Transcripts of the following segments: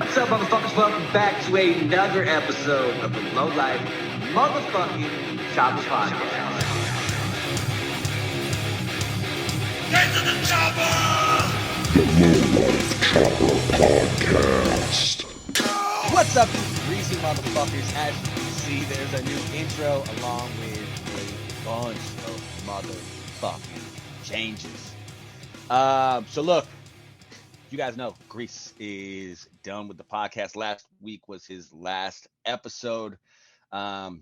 What's up, motherfuckers? Welcome back to another episode of the Low Life Motherfucking Chopper Podcast. Get to the chopper! Podcast. What's up, you greasy motherfuckers? As you can see, there's a new intro along with a bunch of motherfucking changes. So look, you guys know Grease is done with the podcast. Last week was his last episode. I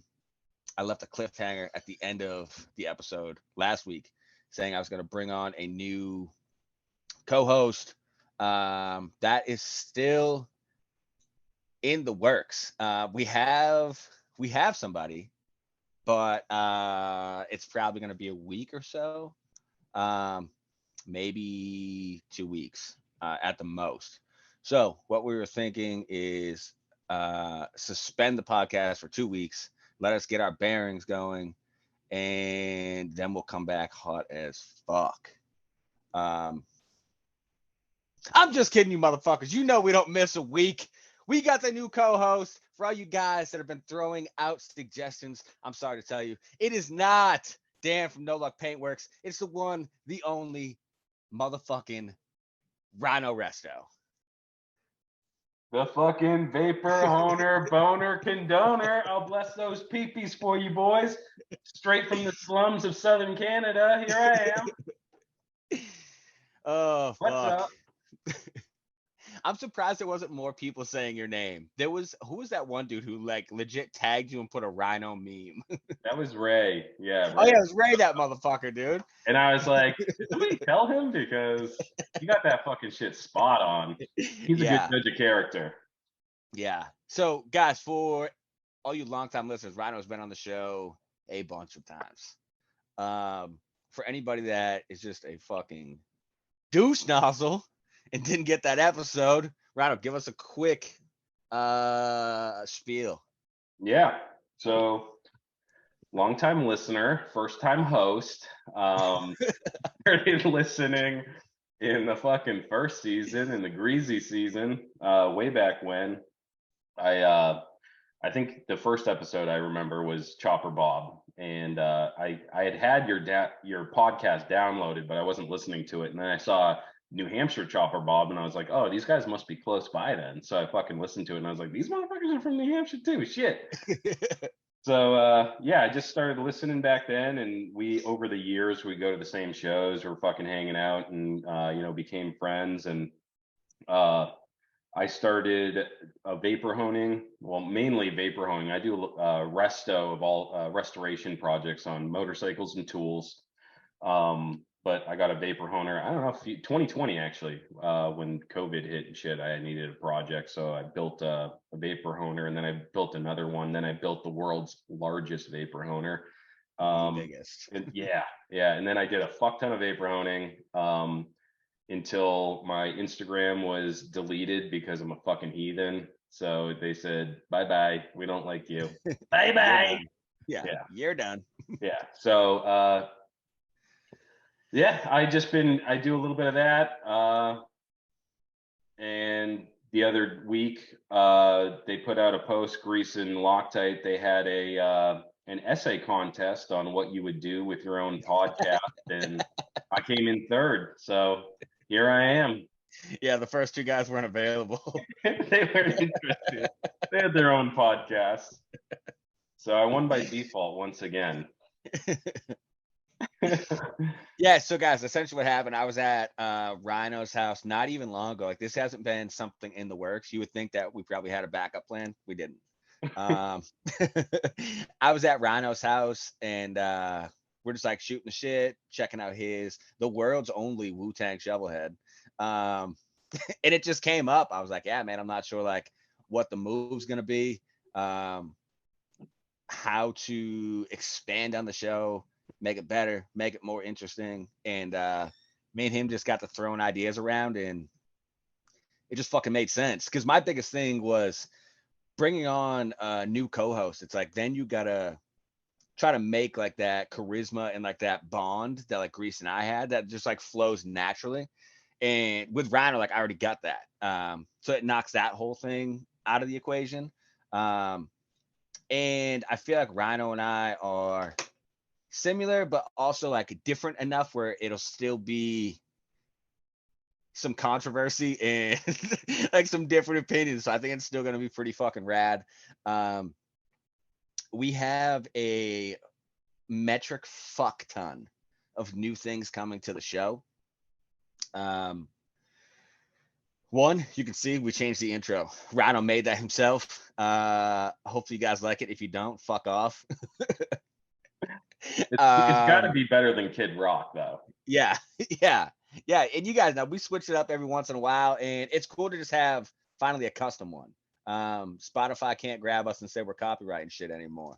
left a cliffhanger at the end of the episode last week saying I was going to bring on a new co-host. That is still in the works. We have somebody, but it's probably going to be a week or so, maybe 2 weeks at the most. So what we were thinking is suspend the podcast for 2 weeks, let us get our bearings going, and then we'll come back hot as fuck. I'm just kidding, you motherfuckers. You know we don't miss a week. We got the new co-host. For all you guys that have been throwing out suggestions, I'm sorry to tell you, it is not Dan from No Luck Paintworks. It's the one, the only motherfucking Rhino Resto. The fucking vapor honer, boner, condoner. I'll bless those peepees for you, boys. Straight from the slums of Southern Canada. Here I am. Oh, fuck. What's up? I'm surprised there wasn't more people saying your name. Who was that one dude who like legit tagged you and put a rhino meme? That was Ray. Yeah. Ray. Oh yeah, it was Ray, that motherfucker, dude. And I was like, did somebody tell him? Because you got that fucking shit spot on. He's a good judge of character. Yeah. So guys, for all you longtime listeners, Rhino's been on the show a bunch of times. For anybody that is just a fucking douche nozzle and didn't get that episode, Rhino, give us a quick spiel. Yeah. So, long-time listener, first-time host. Started listening in the fucking first season, in the greasy season, way back when. I think the first episode I remember was Chopper Bob, and I had your podcast downloaded, but I wasn't listening to it, and then I saw New Hampshire Chopper Bob, and I was like, oh, these guys must be close by then. So I fucking listened to it, and I was like, these motherfuckers are from New Hampshire too. Shit. So I just started listening back then, and we over the years we go to the same shows, we're fucking hanging out, and became friends. And I started vapor honing, well, mainly vapor honing. I do resto of all restoration projects on motorcycles and tools. But I got a vapor honer. I don't know if 2020 actually, when COVID hit and shit, I needed a project. So I built a vapor honer, and then I built another one. Then I built the world's largest vapor honer. Biggest. Yeah. And then I did a fuck ton of vapor honing until my Instagram was deleted because I'm a fucking heathen. So they said, bye-bye, we don't like you. Bye-bye. Yeah, you're done. Yeah. So I do a little bit of that. And the other week, they put out a post, Grease and Loctite. They had an essay contest on what you would do with your own podcast, and I came in third. So here I am. Yeah, the first two guys weren't available. They weren't interested. They had their own podcast. So I won by default once again. Yeah, so guys, essentially what happened, I was at Rhino's house not even long ago. Like, this hasn't been something in the works. You would think that we probably had a backup plan. We didn't. I was at Rhino's house, and we're just like shooting the shit, checking out the world's only Wu-Tang Shovelhead. And it just came up. I was like, yeah, man, I'm not sure like what the move's gonna be, how to expand on the show, make it better, make it more interesting. And me and him just got to throwing ideas around, and it just fucking made sense. Because my biggest thing was bringing on a new co-host. It's like, then you gotta try to make like that charisma and like that bond that like Grease and I had that just like flows naturally. And with Rhino, like I already got that. So it knocks that whole thing out of the equation. And I feel like Rhino and I are similar, but also like different enough where it'll still be some controversy and like some different opinions. So I think it's still going to be pretty fucking rad. We have a metric fuck ton of new things coming to the show. One, you can see we changed the intro. Rhino made that himself. Hopefully you guys like it. If you don't, fuck off. It's got to be better than Kid Rock, though. Yeah, yeah, yeah. And you guys know we switch it up every once in a while, and it's cool to just have finally a custom one. Spotify can't grab us and say we're copyrighting shit anymore.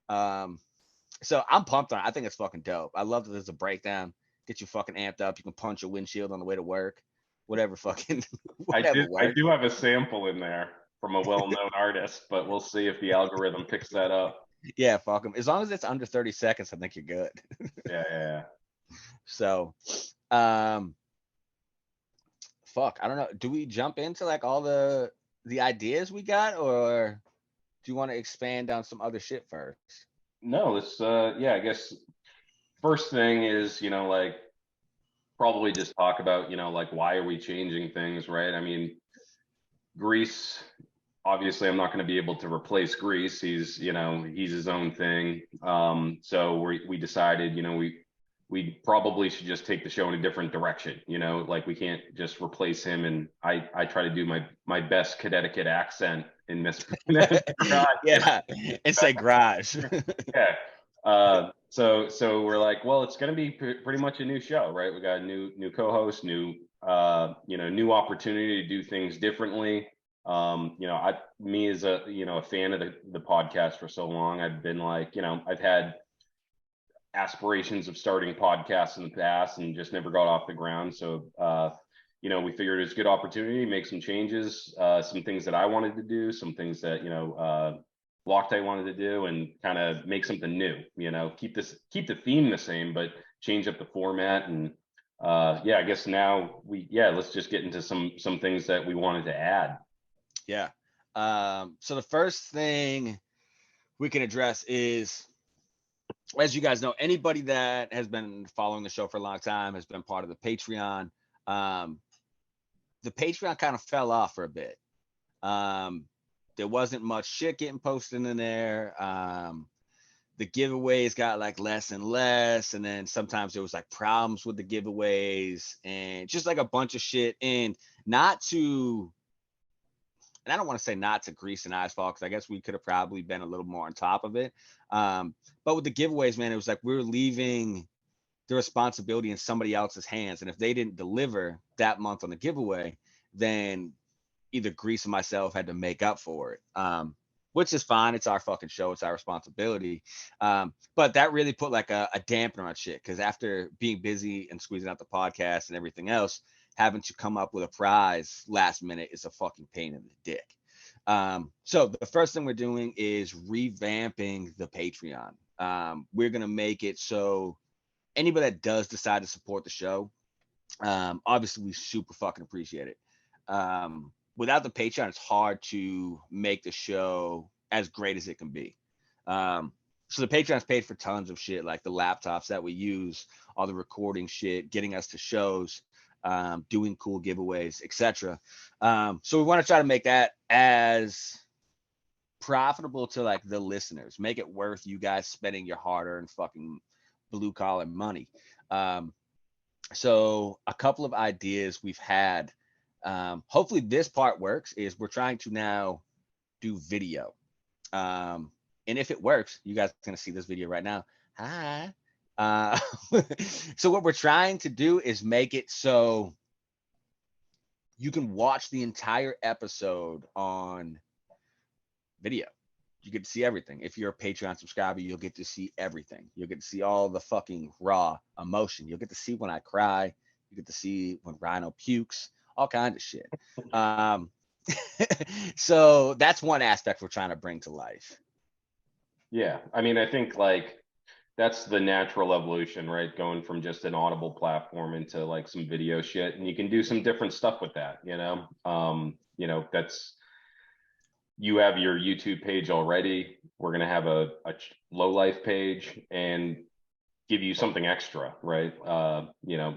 So I'm pumped on it. I think it's fucking dope. I love that there's a breakdown. Get you fucking amped up. You can punch a windshield on the way to work. Whatever fucking whatever I do have a sample in there from a well-known artist, but we'll see if the algorithm picks that up. Yeah, fuck them. As long as it's under 30 seconds, I think you're good. Yeah. So, fuck, I don't know. Do we jump into like all the ideas we got, or do you want to expand on some other shit first? No, let's I guess first thing is, like probably just talk about, like why are we changing things, right? I mean, Grease, obviously I'm not going to be able to replace Grease. He's his own thing. So we decided, we probably should just take the show in a different direction. Like we can't just replace him. And I try to do my best Connecticut accent in Miss Yeah, and say garage. Yeah. So we're like, well, it's going to be pretty much a new show, right? We got a new co-host, new opportunity to do things differently. Me as a fan of the podcast for so long, I've been like, I've had aspirations of starting podcasts in the past and just never got off the ground. So, we figured it's a good opportunity, make some changes, some things that I wanted to do, some things that, Loctite wanted to do, and kind of make something new, keep the theme the same, but change up the format. And I guess now let's just get into some things that we wanted to add. Yeah. So the first thing we can address is, as you guys know, anybody that has been following the show for a long time has been part of the Patreon. The Patreon kind of fell off for a bit. There wasn't much shit getting posted in there. The giveaways got like less and less, and then sometimes there was like problems with the giveaways and just like a bunch of shit. And I don't want to say not to Grease and I's fault, because I guess we could have probably been a little more on top of it. But with the giveaways, man, it was like we were leaving the responsibility in somebody else's hands. And if they didn't deliver that month on the giveaway, then either Grease and myself had to make up for it, which is fine. It's our fucking show. It's our responsibility. But that really put like a dampener on shit, because after being busy and squeezing out the podcast and everything else, having to come up with a prize last minute is a fucking pain in the dick. So the first thing we're doing is revamping the Patreon. We're going to make it so anybody that does decide to support the show, obviously we super fucking appreciate it. Without the Patreon, it's hard to make the show as great as it can be. So the Patreon's paid for tons of shit, like the laptops that we use, all the recording shit, getting us to shows, doing cool giveaways, etc. So we want to try to make that as profitable to like the listeners, make it worth you guys spending your hard-earned fucking blue collar money. So a couple of ideas we've had. Hopefully this part works, is we're trying to now do video. And if it works, you guys are going to see this video right now. Hi. So what we're trying to do is make it so you can watch the entire episode on video. You get to see everything. If you're a Patreon subscriber, you'll get to see everything. You'll get to see all the fucking raw emotion. You'll get to see when I cry. You get to see when Rhino pukes. All kinds of shit. So that's one aspect we're trying to bring to life. Yeah, I mean, I think like that's the natural evolution, right? Going from just an audible platform into like some video shit, and you can do some different stuff with that, that's you have your YouTube page already. We're gonna have a low life page and give you something extra, right?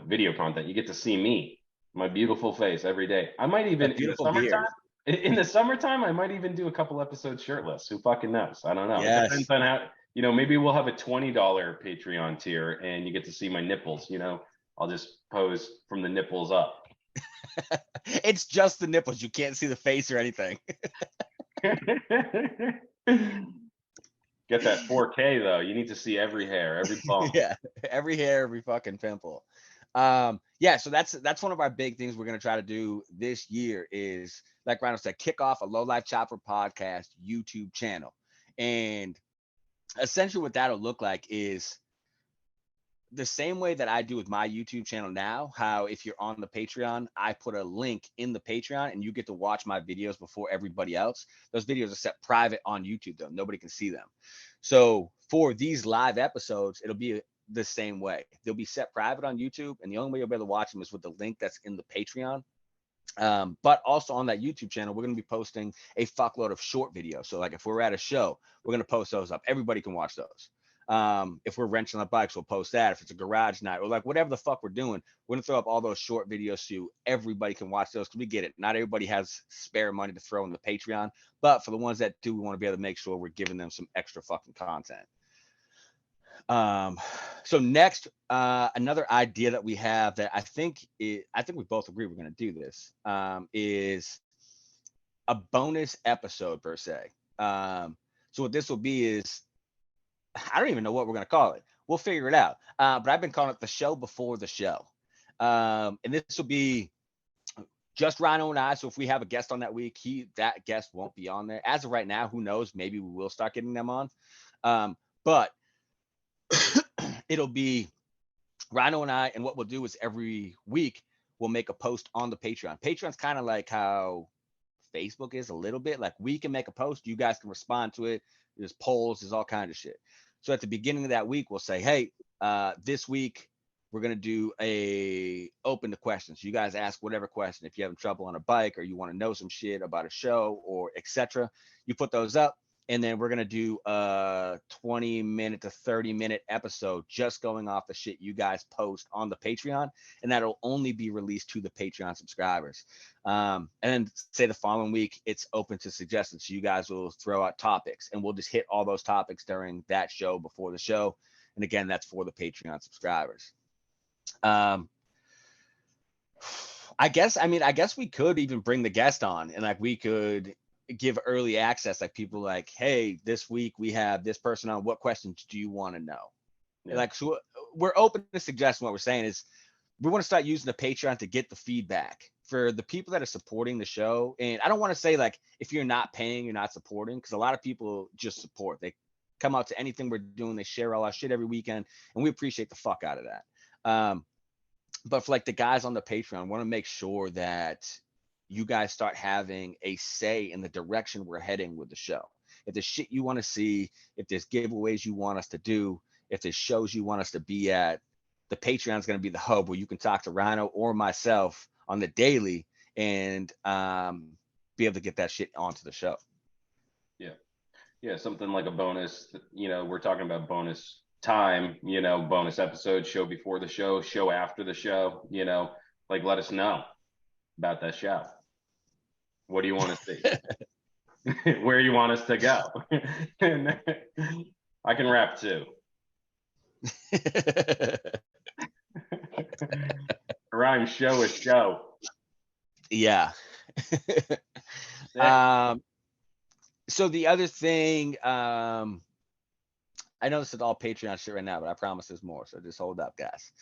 Video content. You get to see me, my beautiful face every day. I might even A beautiful beard. in the summertime, I might even do a couple episodes shirtless. Who fucking knows? I don't know. It Yes. depends on how, maybe we'll have a $20 Patreon tier and you get to see my nipples, I'll just pose from the nipples up. It's just the nipples. You can't see the face or anything. Get that 4K though. You need to see every hair, every bump. Yeah, every hair, every fucking pimple. So that's one of our big things we're gonna try to do this year is, like Rhino said, kick off a Low Life Chopper podcast YouTube channel. And essentially what that'll look like is the same way that I do with my YouTube channel now, how if you're on the Patreon, I put a link in the Patreon and you get to watch my videos before everybody else. Those videos are set private on YouTube though. Nobody can see them. So for these live episodes, it'll be the same way. They'll be set private on YouTube, and the only way you'll be able to watch them is with the link that's in the Patreon. But also on that YouTube channel, we're going to be posting a fuckload of short videos. So like if we're at a show, we're going to post those up. Everybody can watch those. If we're renting on bikes, we'll post that. If it's a garage night or like whatever the fuck we're doing, we're going to throw up all those short videos so everybody can watch those, because we get it. Not everybody has spare money to throw in the Patreon, but for the ones that do, we want to be able to make sure we're giving them some extra fucking content. So next, another idea that we have that I think we both agree we're going to do this, is a bonus episode per se. So what this will be is, I don't even know what we're going to call it. We'll figure it out. But I've been calling it the show before the show. And this will be just Rhino and I. So if we have a guest on that week, that guest won't be on there. As of right now, who knows? Maybe we will start getting them on. But it'll be Rhino and I, and what we'll do is every week we'll make a post on the Patreon. Patreon's kind of like how Facebook is a little bit. Like we can make a post, you guys can respond to it. There's polls, there's all kinds of shit. So at the beginning of that week, we'll say, hey, this week we're going to do a open to questions. You guys ask whatever question. If you're having trouble on a bike or you want to know some shit about a show or etc., you put those up. And then we're going to do a 20-minute to 30-minute episode just going off the shit you guys post on the Patreon. And that'll only be released to the Patreon subscribers. And then say the following week, it's open to suggestions. So you guys will throw out topics and we'll just hit all those topics during that show before the show. And again, that's for the Patreon subscribers. I guess we could even bring the guest on and like we could give early access, like people like, hey, this week we have this person on, what questions do you want to know? Yeah. Like, so we're open to suggesting. What we're saying is we want to start using the Patreon to get the feedback for the people that are supporting the show. And I don't want to say like, if you're not paying, you're not supporting, because a lot of people just support. They come out to anything we're doing. They share all our shit every weekend, and we appreciate the fuck out of that. But for like the guys on the Patreon, I want to make sure that you guys start having a say in the direction we're heading with the show. If there's shit you want to see, if there's giveaways you want us to do, if there's shows you want us to be at, the Patreon is going to be the hub where you can talk to Rhino or myself on the daily and be able to get that shit onto the show. Yeah, something like a bonus. We're talking about bonus time, bonus episode, show before the show after the show, like let us know about that show. What do you want to see? Where you want us to go? I can rap too. Rhyme show is show. Yeah. So the other thing, I know this is all Patreon shit right now, but I promise there's more. So just hold up, guys.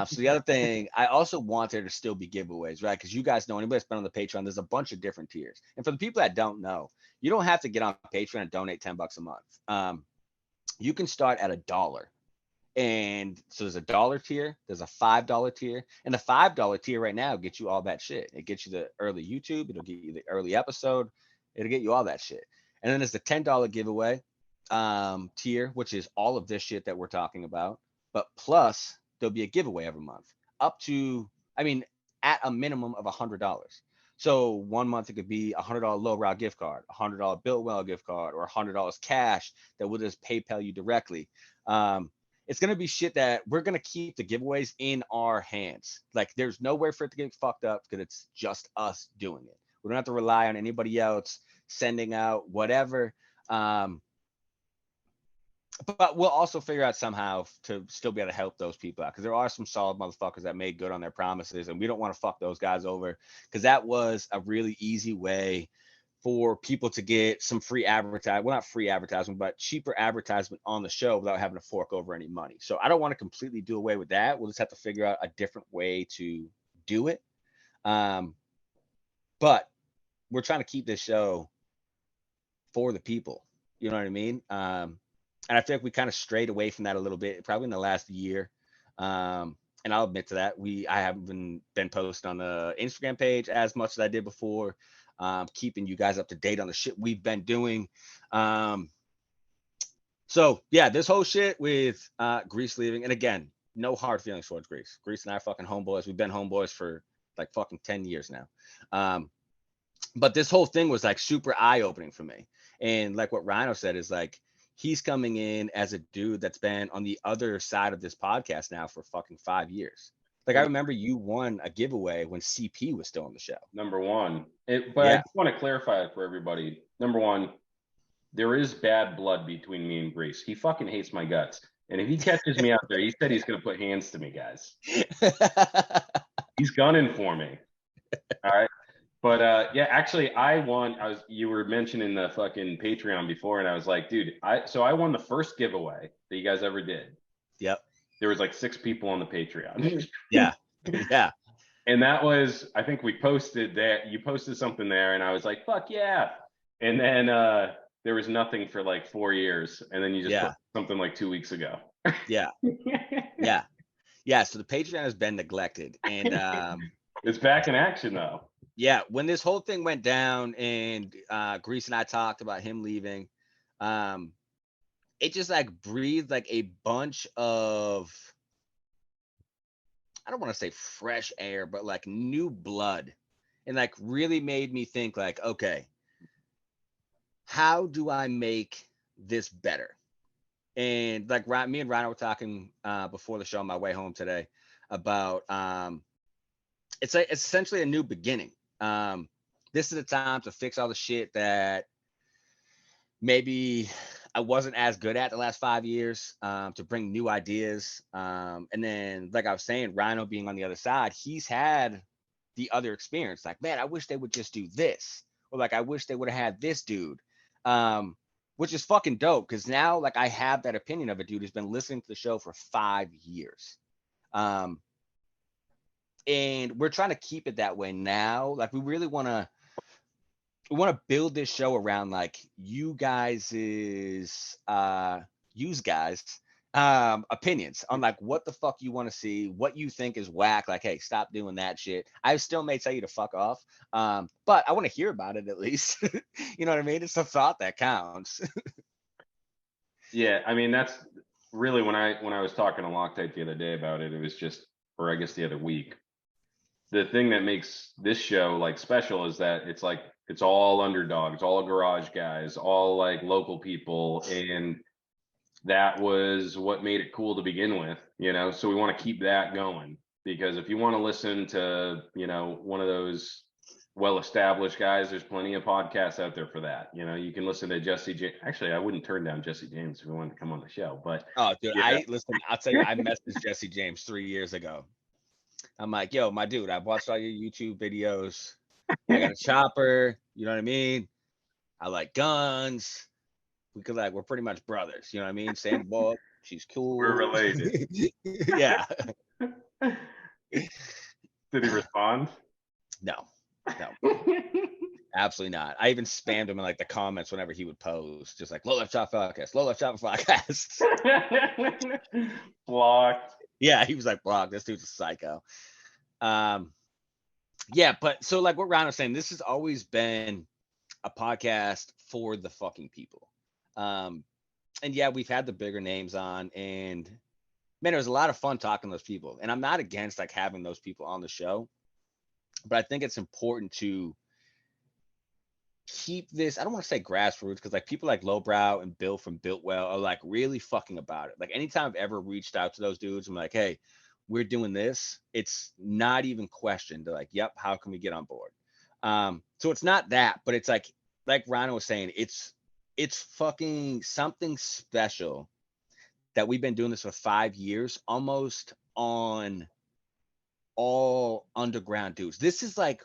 So the other thing, I also want there to still be giveaways, right? Because you guys know, anybody that's been on the Patreon, there's a bunch of different tiers. And for the people that don't know, you don't have to get on Patreon and donate $10 a month. You can start at $1. And so there's a $1 tier, there's a $5 tier, and the $5 tier right now gets you all that shit. It gets you the early YouTube, it'll get you the early episode, it'll get you all that shit. And then there's the $10 giveaway. tier, which is all of this shit that we're talking about. But plus, there'll be a giveaway every month, up to, I mean, at a minimum of $100. So 1 month it could be $100 low route gift card, $100 Builtwell gift card, or $100 cash that will just PayPal you directly. It's gonna be shit that we're gonna keep the giveaways in our hands. Like there's nowhere for it to get fucked up because it's just us doing it. We don't have to rely on anybody else sending out whatever. Um, but we'll also figure out somehow to still be able to help those people out because there are some solid motherfuckers that made good on their promises, and we don't want to fuck those guys over because that was a really easy way for people to get some free advertising. Well, not free advertisement, but cheaper advertisement on the show without having to fork over any money. So I don't want to completely do away with that. We'll just have to figure out a different way to do it. But we're trying to keep this show for the people. You know what I mean? And I feel like we kind of strayed away from that a little bit, probably in the last year. And I'll admit to that. I haven't been posting on the Instagram page as much as I did before. Keeping you guys up to date on the shit we've been doing. So yeah, this whole shit with Grease leaving, and again, no hard feelings towards Grease. Grease and I are fucking homeboys. We've been homeboys for like fucking 10 years now. But this whole thing was like super eye-opening for me. And like what Rhino said is like, he's coming in as a dude that's been on the other side of this podcast now for fucking 5 years. Like I remember you won a giveaway when CP was still on the show. Number one. But I just want to clarify it for everybody. Number one, there is bad blood between me and Grease. He fucking hates my guts. And if he catches me out there, he said he's going to put hands to me, guys. He's gunning for me. All right. But yeah, actually, I won. You were mentioning the fucking Patreon before, and I was like, dude, I won the first giveaway that you guys ever did. Yep. There was like 6 people on the Patreon. Yeah. Yeah. And that was, I think we posted that. You posted something there, and I was like, fuck yeah. And then there was nothing for like 4 years, and then you just put something like 2 weeks ago. Yeah. Yeah. Yeah. So the Patreon has been neglected, and it's back in action though. Yeah, when this whole thing went down and Grease and I talked about him leaving, it just like breathed like a bunch of, I don't want to say fresh air, but like new blood, and like really made me think like, okay, how do I make this better? And like me and Ryan were talking before the show on my way home today about it's essentially a new beginning. This is the time to fix all the shit that maybe I wasn't as good at the last 5 years, to bring new ideas. And then, like I was saying, Rhino being on the other side, he's had the other experience. Like, man, I wish they would just do this. Or like, I wish they would have had this dude. Which is fucking dope. Cause now like I have that opinion of a dude who's been listening to the show for 5 years. And we're trying to keep it that way now. Like we really want to build this show around like you guys' opinions on like what the fuck you want to see, what you think is whack. Like, hey, stop doing that shit. I still may tell you to fuck off, but I want to hear about it at least. You know what I mean? It's the thought that counts. Yeah, I mean that's really when I was talking to Loctite the other day about it. It was just, or I guess the other week. The thing that makes this show like special is that it's like it's all underdogs, all garage guys, all like local people, and that was what made it cool to begin with, you know. So we want to keep that going, because if you want to listen to, you know, one of those well-established guys, there's plenty of podcasts out there for that. You know, you can listen to Jesse James. Actually, I wouldn't turn down Jesse James if he wanted to come on the show, but oh dude, yeah. I'll tell you, I messaged Jesse James 3 years ago. I'm like, yo, my dude, I've watched all your YouTube videos. I got a chopper, you know what I mean? I like guns. We're pretty much brothers, you know what I mean? Same book, she's cool. We're related. Yeah. Did he respond? No. Absolutely not. I even spammed him in like the comments whenever he would post, just like low left chop podcast, low left chop podcast. Blocked. Yeah, he was like, blocked. This dude's a psycho. Yeah, but so like what Ryan was saying, this has always been a podcast for the fucking people. And yeah, we've had the bigger names on, and man, it was a lot of fun talking to those people. And I'm not against like having those people on the show, but I think it's important to keep this. I don't want to say grassroots because like people like Lowbrow and Bill from Builtwell are like really fucking about it. Like anytime I've ever reached out to those dudes, I'm like, hey, we're doing this. It's not even questioned. They're like, yep, how can we get on board? So it's not that, but it's like Rhino was saying, it's fucking something special that we've been doing this for 5 years, almost on all underground dudes. This is like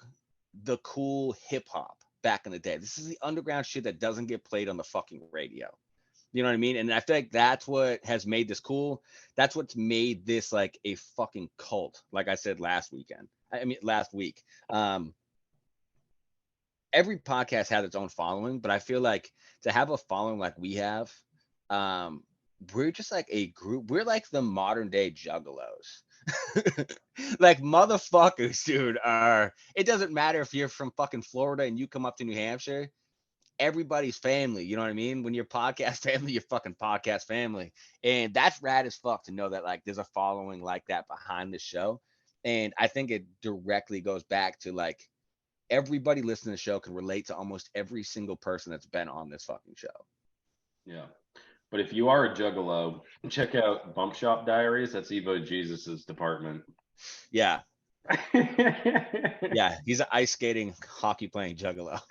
the cool hip hop back in the day. This is the underground shit that doesn't get played on the fucking radio. You know what I mean? And I feel like that's what has made this cool. That's what's made this like a fucking cult. Like I said last weekend. I mean last week. Every podcast has its own following, but I feel like to have a following like we have, we're just like a group. We're like the modern day juggalos. Like motherfuckers, dude, are it doesn't matter if you're from fucking Florida and you come up to New Hampshire, everybody's family. You know what I mean? When you're podcast family, you're fucking podcast family. And that's rad as fuck to know that like there's a following like that behind the show. And I think it directly goes back to like everybody listening to the show can relate to almost every single person that's been on this fucking show. Yeah. But if you are a juggalo, check out Bump Shop Diaries. That's Evo Jesus's department. Yeah. Yeah. He's an ice skating, hockey playing juggalo.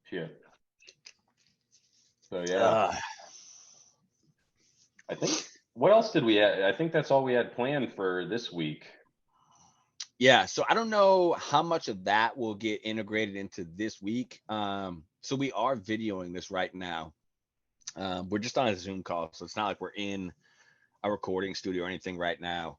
Shit. So yeah. Uh, I think what else did we have? I think that's all we had planned for this week. Yeah, so I don't know how much of that will get integrated into this week. So we are videoing this right now. We're just on a Zoom call, so it's not like we're in a recording studio or anything right now.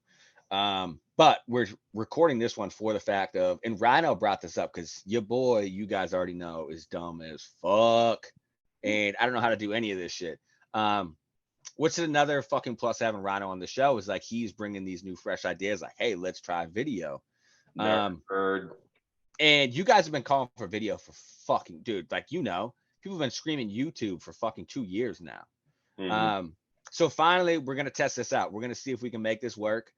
But we're recording this one for the fact of, and Rhino brought this up because your boy, you guys already know, is dumb as fuck, and I don't know how to do any of this shit. What's another fucking plus having Rhino on the show is like he's bringing these new fresh ideas like, hey, let's try video. Heard. And you guys have been calling for video for fucking dude, like people have been screaming YouTube for fucking 2 years now. Mm-hmm. So finally we're gonna test this out. We're gonna see if we can make this work.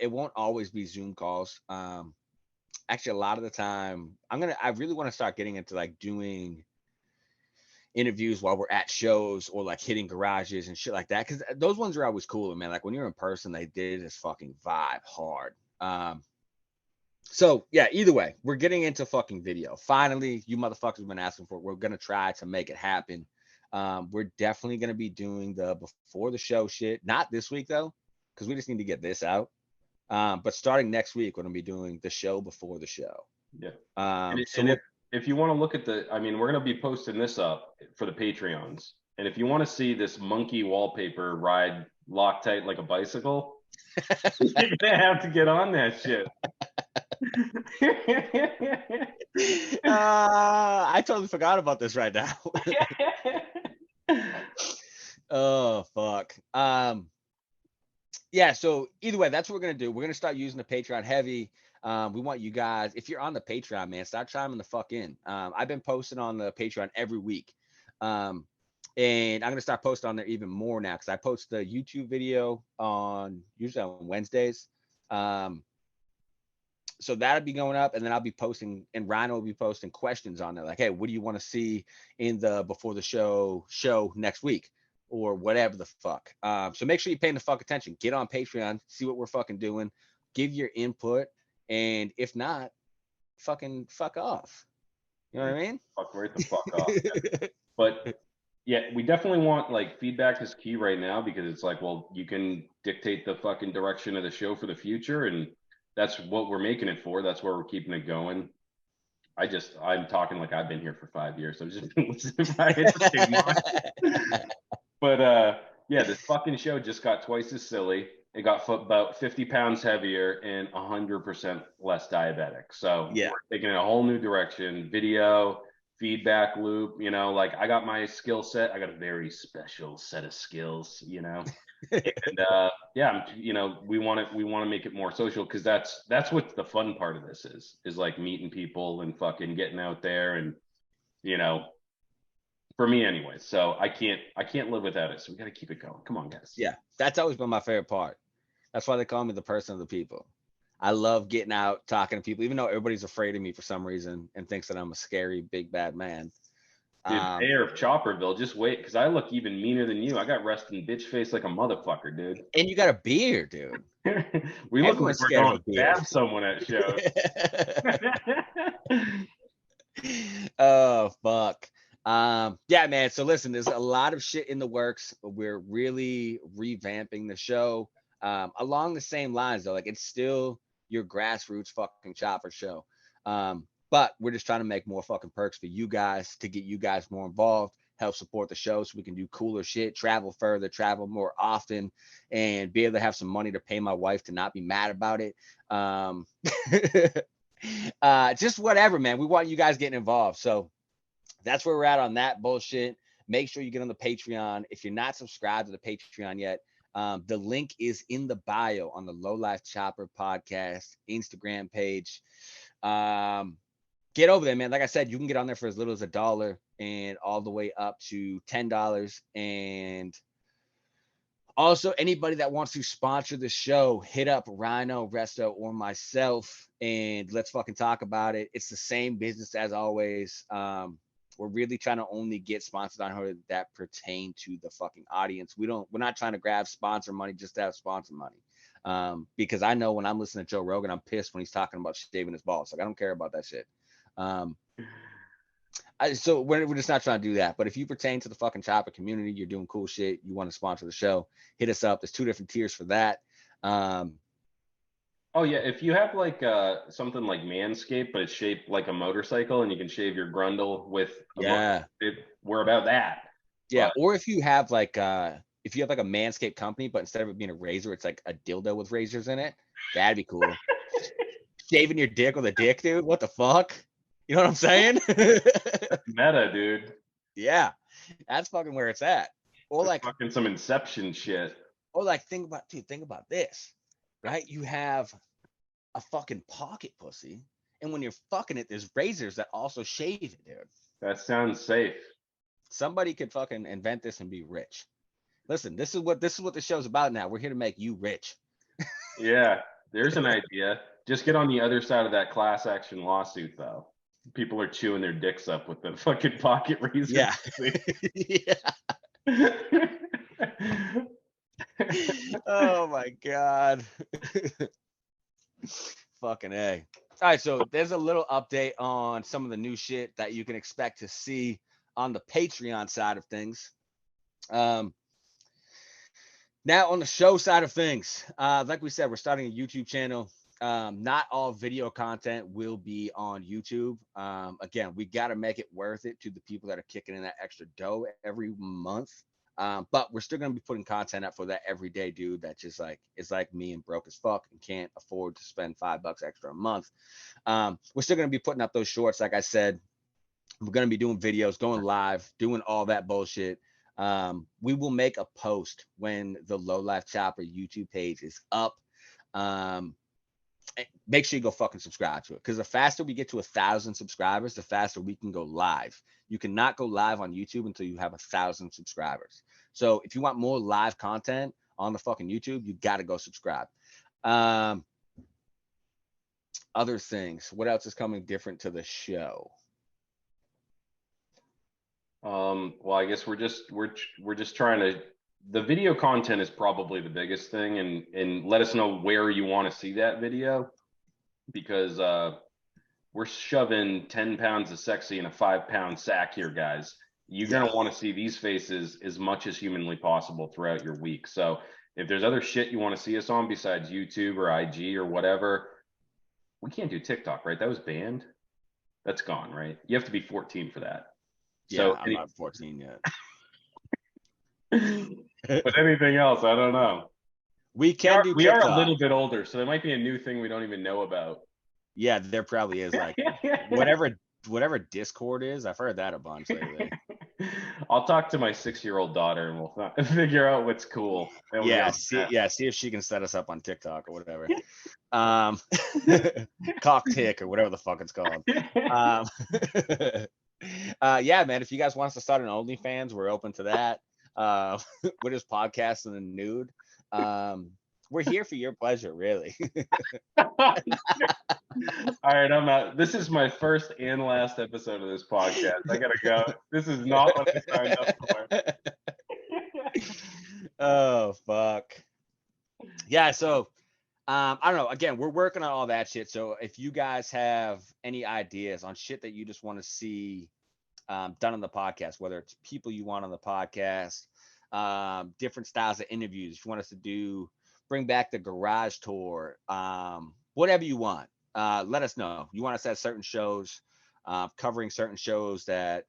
It won't always be Zoom calls. Actually, a lot of the time, I really want to start getting into like doing interviews while we're at shows or like hitting garages and shit like that, because those ones are always cool, man. Like when you're in person, they did this fucking vibe hard. So yeah, either way, we're getting into fucking video. Finally, you motherfuckers have been asking for it. We're gonna try to make it happen. We're definitely gonna be doing the before the show shit. Not this week though, because we just need to get this out. But starting next week, we're gonna be doing the show before the show. Yeah. So if you want to look at I mean, we're going to be posting this up for the Patreons. And if you want to see this monkey wallpaper ride Loctite like a bicycle, you're going to have to get on that shit. I totally forgot about this right now. Oh, fuck. Yeah, so either way, that's what we're going to do. We're going to start using the Patreon heavy. We want you guys, if you're on the Patreon, man, start chiming the fuck in. I've been posting on the Patreon every week. And I'm going to start posting on there even more now because I post the YouTube video usually on Wednesdays. So that'll be going up, and then I'll be posting, and Rhino will be posting questions on there like, hey, what do you want to see in the before the show next week? Or whatever the fuck. So make sure you're paying the fuck attention. Get on Patreon, see what we're fucking doing, give your input, and if not, fucking fuck off. You know what I mean? Fuck right the fuck off. But yeah, we definitely want like feedback is key right now because it's like, well, you can dictate the fucking direction of the show for the future, and that's what we're making it for. That's where we're keeping it going. I'm talking like I've been here for 5 years. So I've just been listening too much. But yeah, this fucking show just got twice as silly. It got about 50 pounds heavier and 100% less diabetic. So Yeah, we're taking it a whole new direction. Video, feedback loop, like I got my skill set. I got a very special set of skills, And yeah, you know, we want to make it more social, because that's what the fun part of this is like meeting people and fucking getting out there, and you know, for me anyway. So I can't live without it. So we got to keep it going. Come on, guys. Yeah, that's always been my favorite part. That's why they call me the person of the people. I love getting out, talking to people, even though everybody's afraid of me for some reason and thinks that I'm a scary, big, bad man. Dude, mayor of Chopperville, just wait, because I look even meaner than you. I got resting bitch face like a motherfucker, dude. And you got a beard, dude. We look Everyone's like we're scared of going a to beard. stab someone at shows. Oh, fuck. Yeah, man. So listen, there's a lot of shit in the works. We're really revamping the show along the same lines, though. Like, it's still your grassroots fucking chopper show. But we're just trying to make more fucking perks for you guys to get you guys more involved, help support the show so we can do cooler shit, travel further, travel more often, and be able to have some money to pay my wife to not be mad about it. Just whatever, man. We want you guys getting involved. So that's where we're at on that bullshit. Make sure you get on the Patreon. If you're not subscribed to the Patreon yet, the link is in the bio on the Low Life Chopper podcast Instagram page. Get over there, man. Like I said, you can get on there for as little as $1 and all the way up to $10. And also, anybody that wants to sponsor the show, hit up Rhino, Resto, or myself, and let's fucking talk about it. It's the same business as always. We're really trying to only get sponsors on here that pertain to the fucking audience. We're not trying to grab sponsor money just to have sponsor money. Because I know when I'm listening to Joe Rogan, I'm pissed when he's talking about shaving his balls. Like, I don't care about that shit. So we're just not trying to do that. But if you pertain to the fucking chopper community, you're doing cool shit, you want to sponsor the show, hit us up. There's 2 different tiers for that. Oh yeah, if you have like something like Manscaped, but it's shaped like a motorcycle, and you can shave your grundle with we're about that. Yeah, But or if you have like a Manscaped company, but instead of it being a razor, it's like a dildo with razors in it. That'd be cool. Shaving your dick with a dick, dude. What the fuck? You know what I'm saying? meta, dude. Yeah, that's fucking where it's at. Or like fucking some Inception shit. Or like think about this, right? You have a fucking pocket pussy, and when you're fucking it, there's razors that also shave it, dude. That sounds safe. Somebody could fucking invent this and be rich. Listen, this is what the show's about now. We're here to make you rich. Yeah, there's an idea. Just get on the other side of that class action lawsuit, though. People are chewing their dicks up with the fucking pocket razor. Yeah. Yeah. Oh my god. Fucking A. All right, so there's a little update on some of the new shit that you can expect to see on the Patreon side of things. Now on the show side of things, like we said, we're starting a YouTube channel. Not all video content will be on YouTube. Again, we got to make it worth it to the people that are kicking in that extra dough every month. But we're still going to be putting content up for that everyday dude that just like is like me and broke as fuck and can't afford to spend $5 extra a month. We're still going to be putting up those shorts. Like I said, we're going to be doing videos, going live, doing all that bullshit. We will make a post when the Low Life Chopper YouTube page is up. Make sure you go fucking subscribe to it, because the faster we get to 1,000 subscribers, the faster we can go live. You cannot go live on YouTube until you have 1,000 subscribers. So if you want more live content on the fucking YouTube, you got to go subscribe. Other things, what else is coming different to the show? Well, I guess we're just trying to. The video content is probably the biggest thing, and let us know where you want to see that video, because we're shoving 10 pounds of sexy in a 5-pound sack here, guys. You're gonna want to see these faces as much as humanly possible throughout your week. So if there's other shit you want to see us on besides YouTube or IG or whatever, we can't do TikTok, right? That was banned. That's gone, right? You have to be 14 for that. Yeah, so I'm not 14 yet. But anything else, I don't know. We can do TikTok. We are a little bit older, so there might be a new thing we don't even know about. Yeah, there probably is, like whatever Discord is. I've heard that a bunch lately. I'll talk to my 6-year-old daughter and we'll figure out what's cool. And we'll go, See if she can set us up on TikTok or whatever. Cock tick or whatever the fuck it's called. Yeah, man. If you guys want us to start an OnlyFans, we're open to that. We're just podcasting and nude. We're here for your pleasure, really. All right, I'm out. This is my first and last episode of this podcast. I gotta go. This is not what I signed up for. Oh fuck. Yeah, so I don't know. Again, we're working on all that shit. So if you guys have any ideas on shit that you just want to see done on the podcast, whether it's people you want on the podcast, different styles of interviews, if you want us to bring back the garage tour, whatever you want, let us know. You want us at certain shows, covering certain shows that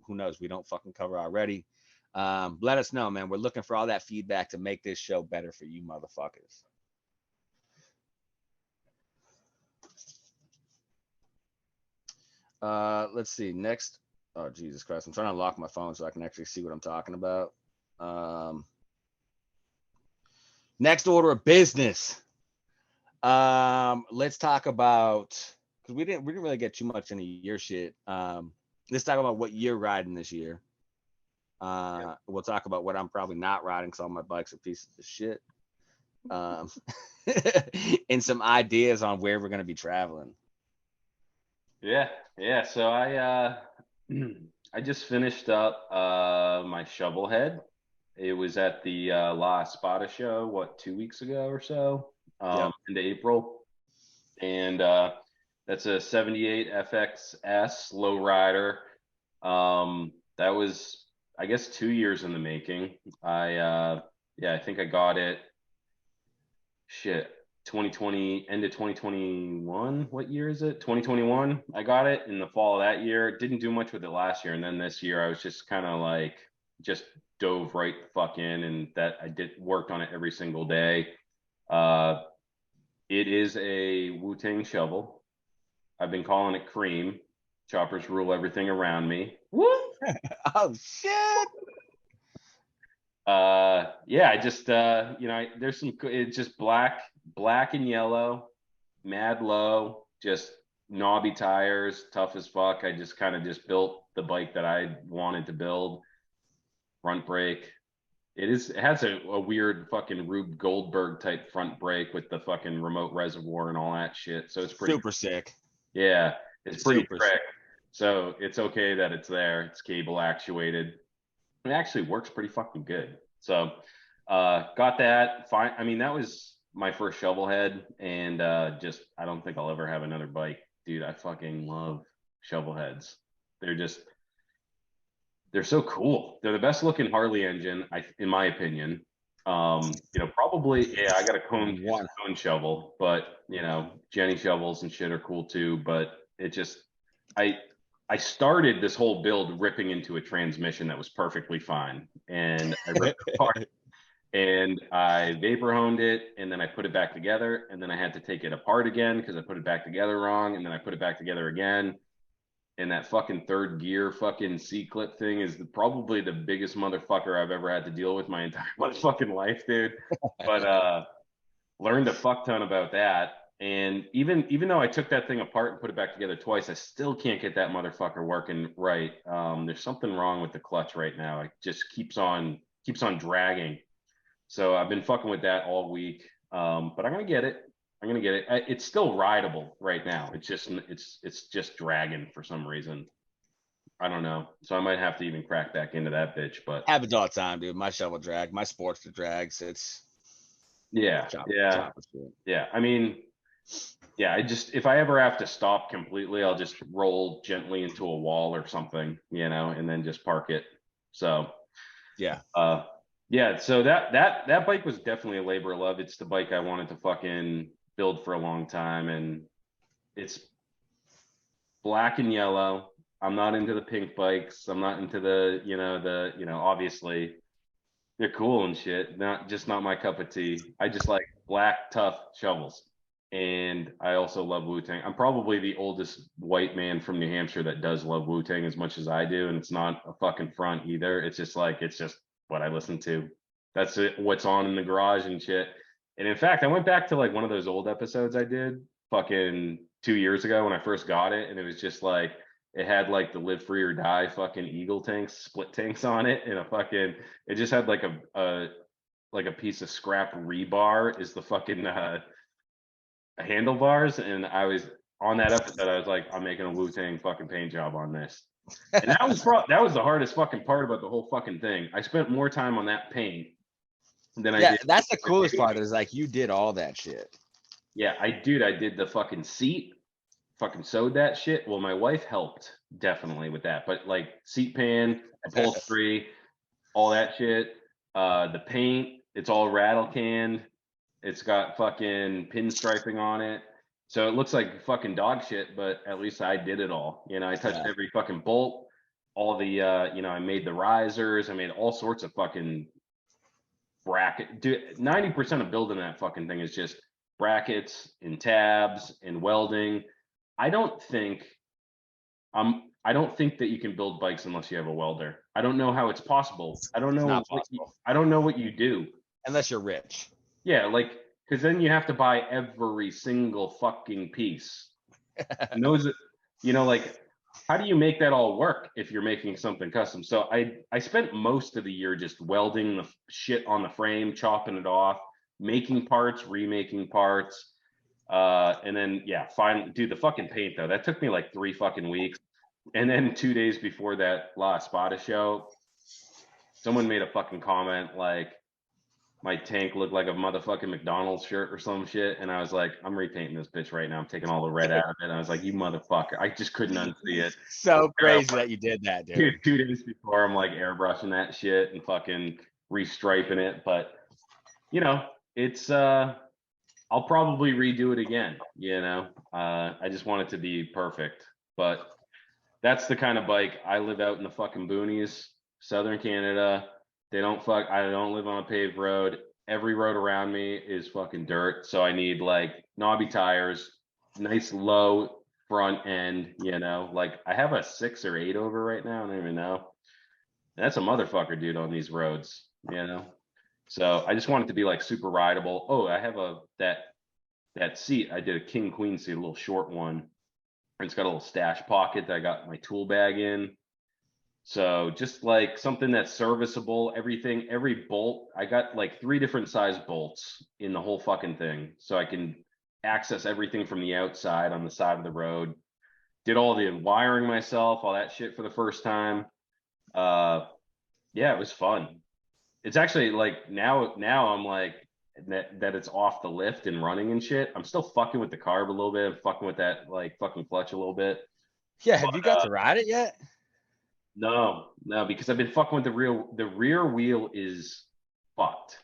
who knows we don't fucking cover already. Let us know, man. We're looking for all that feedback to make this show better for you motherfuckers. Let's see. Next. Oh, Jesus Christ. I'm trying to unlock my phone so I can actually see what I'm talking about. Next order of business. Let's talk about, because we didn't really get too much into your shit. Let's talk about what you're riding this year. We'll talk about what I'm probably not riding because all my bikes are pieces of shit. And some ideas on where we're going to be traveling. Yeah. So I just finished up my shovel head. It was at the La Espada show, 2 weeks ago or so, into April. And that's a 78 FXS lowrider. That was, I guess, 2 years in the making. I think I got it, 2020, end of 2021. What year is it? 2021. I got it in the fall of that year. Didn't do much with it last year. And then this year I was just kind of like, just dove right the fuck in, and that I worked on it every single day. It is a Wu-Tang shovel. I've been calling it cream. Choppers rule everything around me. Woo! Oh shit. I just there's some, it's just black and yellow, mad low, just knobby tires, tough as fuck. I just kind of just built the bike that I wanted to build. Front brake. It has a weird fucking Rube Goldberg type front brake with the fucking remote reservoir and all that shit. So it's pretty super sick. Yeah, it's pretty Super sick. sick. So it's okay that it's there. It's cable actuated. It actually works pretty fucking good. So got that. Fine. I mean, that was my first shovel head, and I don't think I'll ever have another bike. Dude, I fucking love shovel heads. They're so cool. They're the best looking Harley engine, in my opinion. Probably, I got a cone shovel, but Jenny shovels and shit are cool too. But it just, I started this whole build ripping into a transmission that was perfectly fine, and I ripped it apart, and I vapor honed it, and then I put it back together, and then I had to take it apart again because I put it back together wrong, and then I put it back together again. And that fucking third gear fucking C-clip thing is probably the biggest motherfucker I've ever had to deal with my entire motherfucking life, dude. But learned a fuck ton about that. And even though I took that thing apart and put it back together twice, I still can't get that motherfucker working right. There's something wrong with the clutch right now. It just keeps on dragging. So I've been fucking with that all week. But I'm gonna get it. It's still rideable right now. It's just dragging for some reason. I don't know. So I might have to even crack back into that bitch. But happens all the time, dude. My shovel drag, my Sportster drags. It's yeah. I mean, if I ever have to stop completely, I'll just roll gently into a wall or something, and then just park it. So so that bike was definitely a labor of love. It's the bike I wanted to fucking build for a long time, and it's black and yellow. I'm not into the pink bikes. I'm not into the obviously they're cool and shit. Not my cup of tea. I just like black, tough shovels. and I also love Wu-Tang. I'm probably the oldest white man from New Hampshire that does love Wu-Tang as much as I do, and it's not a fucking front either. It's just what I listen to. That's it, what's on in the garage and shit. And in fact, I went back to like one of those old episodes I did fucking 2 years ago when I first got it, and it was just like it had like the live free or die fucking eagle tanks, split tanks on it, and it just had like a piece of scrap rebar is the fucking handlebars, and I was on that episode. I was like, I'm making a Wu-Tang fucking paint job on this, and that was the hardest fucking part about the whole fucking thing. I spent more time on that paint than I Yeah, did. that's the coolest part. Is like you did all that shit. Yeah, I did the fucking seat, fucking sewed that shit. Well, my wife helped definitely with that, but like seat pan, upholstery, all that shit. The paint, it's all rattle canned. It's got fucking pinstriping on it. So it looks like fucking dog shit, but at least I did it all. You know, I touched every fucking bolt, all the I made the risers, I made all sorts of fucking bracket. Dude, 90% of building that fucking thing is just brackets and tabs and welding. I don't think I don't think that you can build bikes unless you have a welder. I don't know how it's possible. I don't It's know not what possible. I don't know what you do. Unless you're rich. Yeah, like because then you have to buy every single fucking piece. And those, like how do you make that all work if you're making something custom? So I spent most of the year just welding the shit on the frame, chopping it off, making parts, remaking parts. And then finally, dude, the fucking paint though, that took me like 3 fucking weeks. And then 2 days before that La Espada show, someone made a fucking comment like my tank looked like a motherfucking McDonald's shirt or some shit. And I was like, I'm repainting this bitch right now. I'm taking all the red out of it. And I was like, you motherfucker. I just couldn't unsee it. So crazy that you did that, dude. 2 days before, I'm like airbrushing that shit and fucking restriping it. But, it's, I'll probably redo it again, I just want it to be perfect. But that's the kind of bike. I live out in the fucking boonies, Southern Canada. I don't live on a paved road. Every road around me is fucking dirt. So I need like knobby tires, nice low front end, like I have a 6 or 8 over right now. I don't even know. That's a motherfucker, dude, on these roads, So I just want it to be like super rideable. Oh, I have that seat. I did a king queen seat, a little short one. It's got a little stash pocket that I got my tool bag in. So just like something that's serviceable, every bolt, I got like 3 different size bolts in the whole fucking thing. So I can access everything from the outside on the side of the road. Did all the wiring myself, all that shit for the first time. It was fun. It's actually like now I'm like that it's off the lift and running and shit. I'm still fucking with the carb a little bit. I'm fucking with that like fucking clutch a little bit. Yeah, have you got to ride it yet? No, because I've been fucking with the rear wheel is fucked.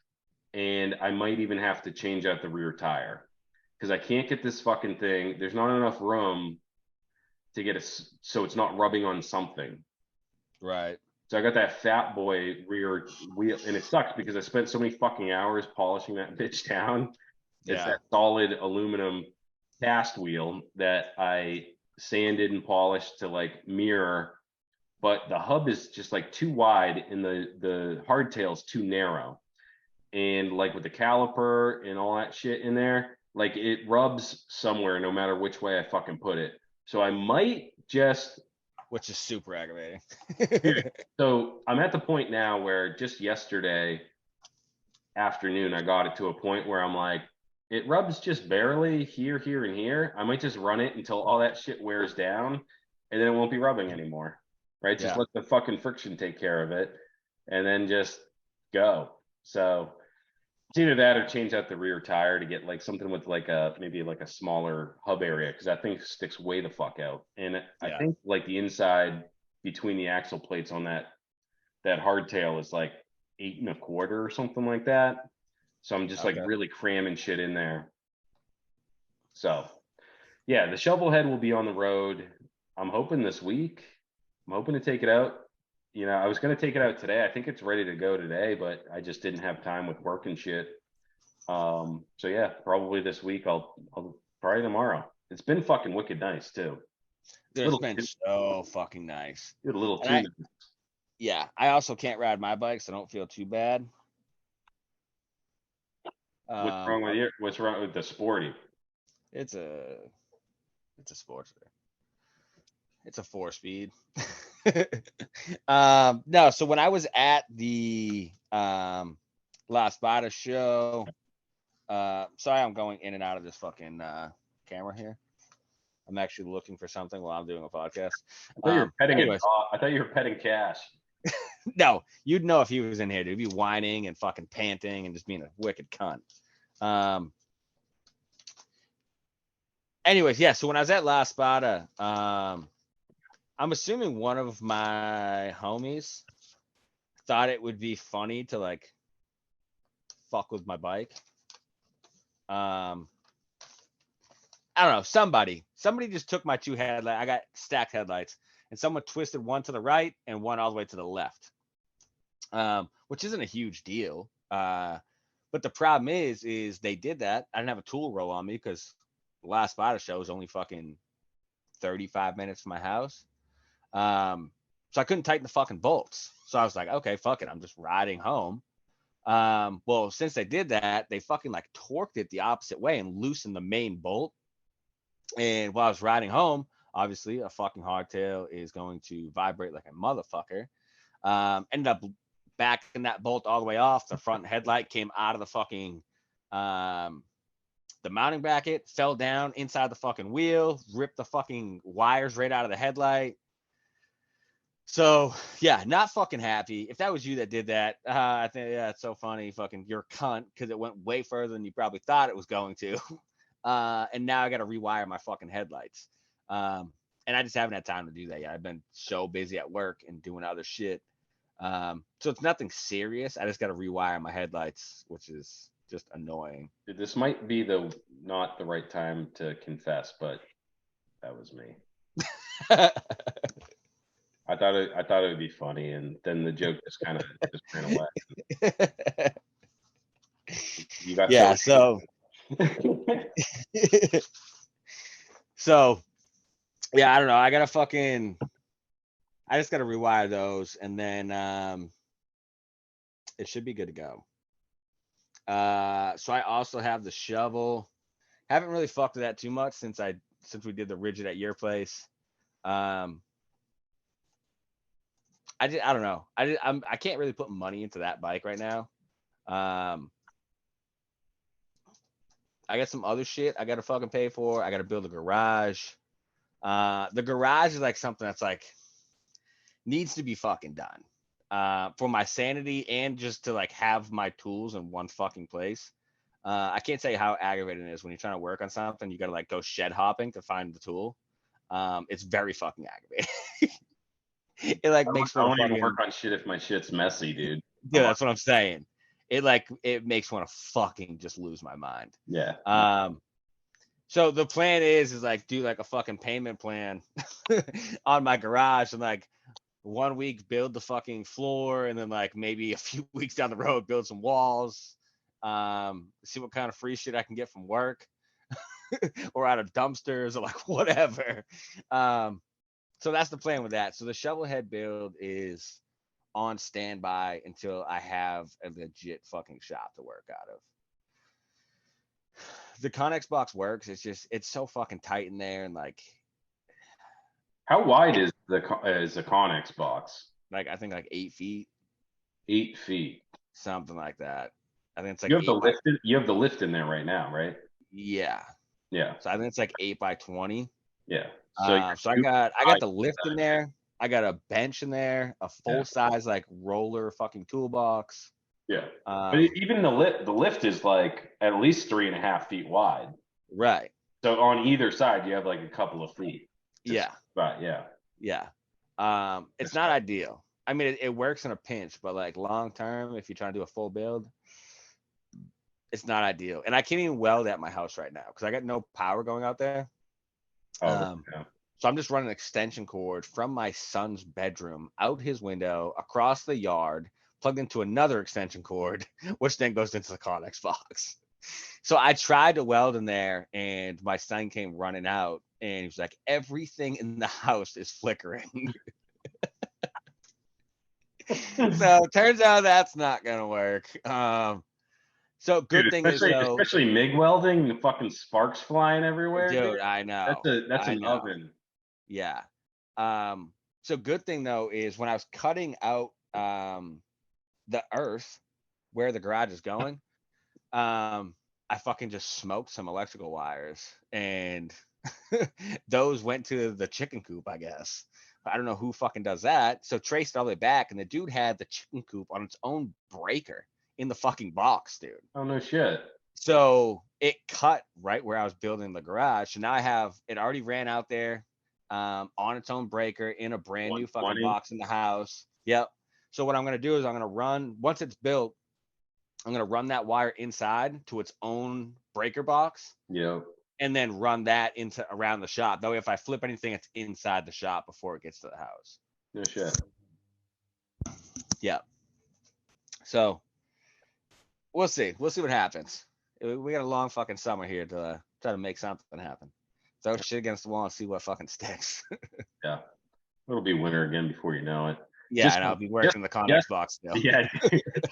And I might even have to change out the rear tire because I can't get this fucking thing. There's not enough room to get so it's not rubbing on something. Right. So I got that fat boy rear wheel, and it sucks because I spent so many fucking hours polishing that bitch down. It's that solid aluminum cast wheel that I sanded and polished to like mirror, but the hub is just like too wide and the hardtail's too narrow. And like with the caliper and all that shit in there, like it rubs somewhere no matter which way I fucking put it. So I might just, which is super aggravating. So I'm at the point now where just yesterday afternoon, I got it to a point where I'm like, it rubs just barely here, and here. I might just run it until all that shit wears down and then it won't be rubbing anymore. Right? Just let the fucking friction take care of it and then just go. So it's either that or change out the rear tire to get like something with like maybe like a smaller hub area because that thing sticks way the fuck out. And I think like the inside between the axle plates on that hardtail is like 8 1/4 or something like that. So I'm just like really cramming shit in there. So yeah, the shovel head will be on the road. I'm hoping this week. I'm hoping to take it out. I was going to take it out today. I think it's ready to go today, but I just didn't have time with work and shit. So yeah, probably this week. I'll probably tomorrow. It's been fucking wicked nice too. It's Little been so fucking nice. a little And too nice. I also can't ride my bike, so I don't feel too bad. What's wrong with you? What's wrong with the sporty? It's a Sportster. It's a 4-speed. No, so when I was at the La Spada show, sorry, I'm going in and out of this fucking camera here. I'm actually looking for something while I'm doing a podcast. I thought you were petting Anyways, I thought you were petting Cash. no, you'd know if he was in here. He'd be whining and fucking panting and just being a wicked cunt. Anyways, yeah. So when I was at La Spada, I'm assuming one of my homies thought it would be funny to like fuck with my bike. I don't know. Somebody just took my 2 headlights. I got stacked headlights, and someone twisted one to the right and one all the way to the left, which isn't a huge deal. But the problem is they did that. I didn't have a tool roll on me because the last Spada show was only fucking 35 minutes from my house. So I couldn't tighten the fucking bolts. So I was like, okay, fuck it. I'm just riding home. Well, since they did that, they fucking like torqued it the opposite way and loosened the main bolt. And while I was riding home, obviously a fucking hardtail is going to vibrate like a motherfucker. Ended up backing that bolt all the way off. The front headlight came out of the fucking the mounting bracket, fell down inside the fucking wheel, ripped the fucking wires right out of the headlight. So yeah, not fucking happy. If that was you that did that, I think it's so funny. Fucking you're a cunt because it went way further than you probably thought it was going to. And now I got to rewire my fucking headlights. And I just haven't had time to do that yet. I've been so busy at work and doing other shit. So it's nothing serious. I just got to rewire my headlights, which is just annoying. This might be not the right time to confess, but that was me. I thought it would be funny, and then the joke just ran away. You got so so yeah, I don't know. I just gotta rewire those, and then it should be good to go. So I also have the shovel. Haven't really fucked with that too much since we did the rigid at your place. I don't know. I can't really put money into that bike right now. I got some other shit I got to fucking pay for. I got to build a garage. The garage is like something that's like needs to be fucking done. For my sanity and just to like have my tools in one fucking place. I can't tell you how aggravating it is when you're trying to work on something. You got to like go shed hopping to find the tool. It's very fucking aggravating. It like makes I don't even work on shit if my shit's messy, dude. Yeah, that's what I'm saying. It makes me want to fucking just lose my mind. Yeah. So the plan is like do like a fucking payment plan on my garage and like 1 week build the fucking floor and then like maybe a few weeks down the road build some walls. See what kind of free shit I can get from work or out of dumpsters or like whatever. So that's the plan with that. So the shovel head build is on standby until I have a legit fucking shop to work out of. The Connex box works. It's so fucking tight in there, and like, how wide is the Connex box? Like I think like 8 feet. 8 feet. Something like that. I think it's like you have the lift in there right now, right? Yeah. Yeah. So I think it's like 8 by 20. Yeah. So I got the lift in there. I got a bench in there, a full size like roller fucking toolbox. Yeah. But even the lift is like at least 3.5 feet wide. Right. So on either side, you have like a couple of feet. Yeah. Right. Yeah. Yeah. It's not ideal. I mean, it works in a pinch, but like long term, if you're trying to do a full build, it's not ideal. And I can't even weld at my house right now because I got no power going out there. Yeah. So I'm just running an extension cord from my son's bedroom out his window across the yard, plugged into another extension cord, which then goes into the Connex box. So I tried to weld in there, and my son came running out, and he was like, "Everything in the house is flickering." So it turns out that's not gonna work. So good Dude, thing is though, especially MIG welding, the fucking sparks flying everywhere, dude. dude, I know, That's I an know, oven. yeah. So good thing though is when I was cutting out the earth where the garage is going, I fucking just smoked some electrical wires, and those went to the chicken coop, I guess. I don't know who fucking does that. So traced all the way back, and the dude had the chicken coop on its own breaker in the fucking box, dude. Oh no shit. So it cut right where I was building the garage. So now I have it already ran out there on its own breaker in a brand new fucking 120. box in the house. Yep. So what I'm gonna do is I'm gonna run once it's built, I'm gonna run that wire inside to its own breaker box, Yeah. and then run that into around the shop. That way, if I flip anything, it's inside the shop before it gets to the house. No shit. Yeah. So we'll see. We'll see what happens. We got a long fucking summer here to try to make something happen. Throw shit against the wall and see what fucking sticks. Yeah. It'll be winter again before you know it. Yeah, Just- and I'll be working the Connex just- box still. Yeah.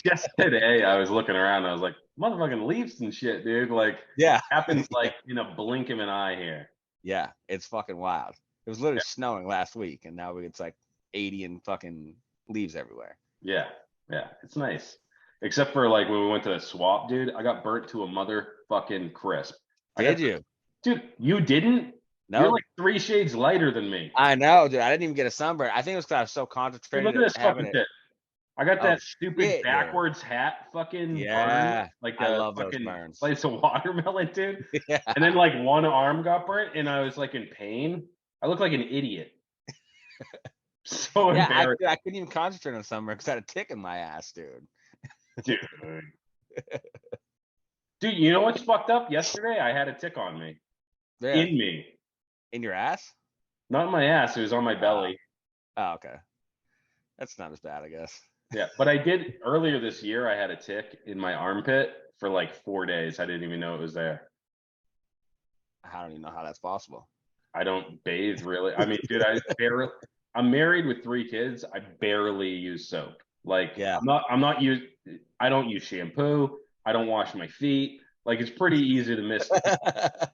Just today I was looking around and I was like, motherfucking leaves and shit, dude. Like Yeah. happens like in a blink of an eye here. Yeah, it's fucking wild. It was literally snowing last week, and now it's like 80 and fucking leaves everywhere. Yeah. Yeah. It's nice. Except for like when we went to the swap, dude, I got burnt to a motherfucking crisp. Did you? Dude, you didn't? No. You're like 3 shades lighter than me. I know, dude. I didn't even get a sunburn. I think it was because I was so Dude, concentrated. look at this having fucking it. shit. I got Oh, that stupid shit, dude. backwards hat fucking Yeah, burn, like I a love those fucking burns. slice of watermelon, dude. Yeah. And then like one arm got burnt, and I was like in pain. I look like an idiot. So Yeah, embarrassed, I couldn't even concentrate on sunburn because I had a tick in my ass, dude. dude. Dude, you know what's fucked up? Yesterday, I had a tick on me, Yeah. in me, In your ass? not in my ass. It was on my belly. Oh, okay. That's not as bad, I guess. Yeah, but I did earlier this year. I had a tick in my armpit for like 4 days. I didn't even know it was there. I don't even know how that's possible. I don't bathe really. I mean, dude, I'm married with 3 kids. I barely use soap. Like, Yeah. I don't use shampoo. I don't wash my feet. Like, it's pretty easy to miss.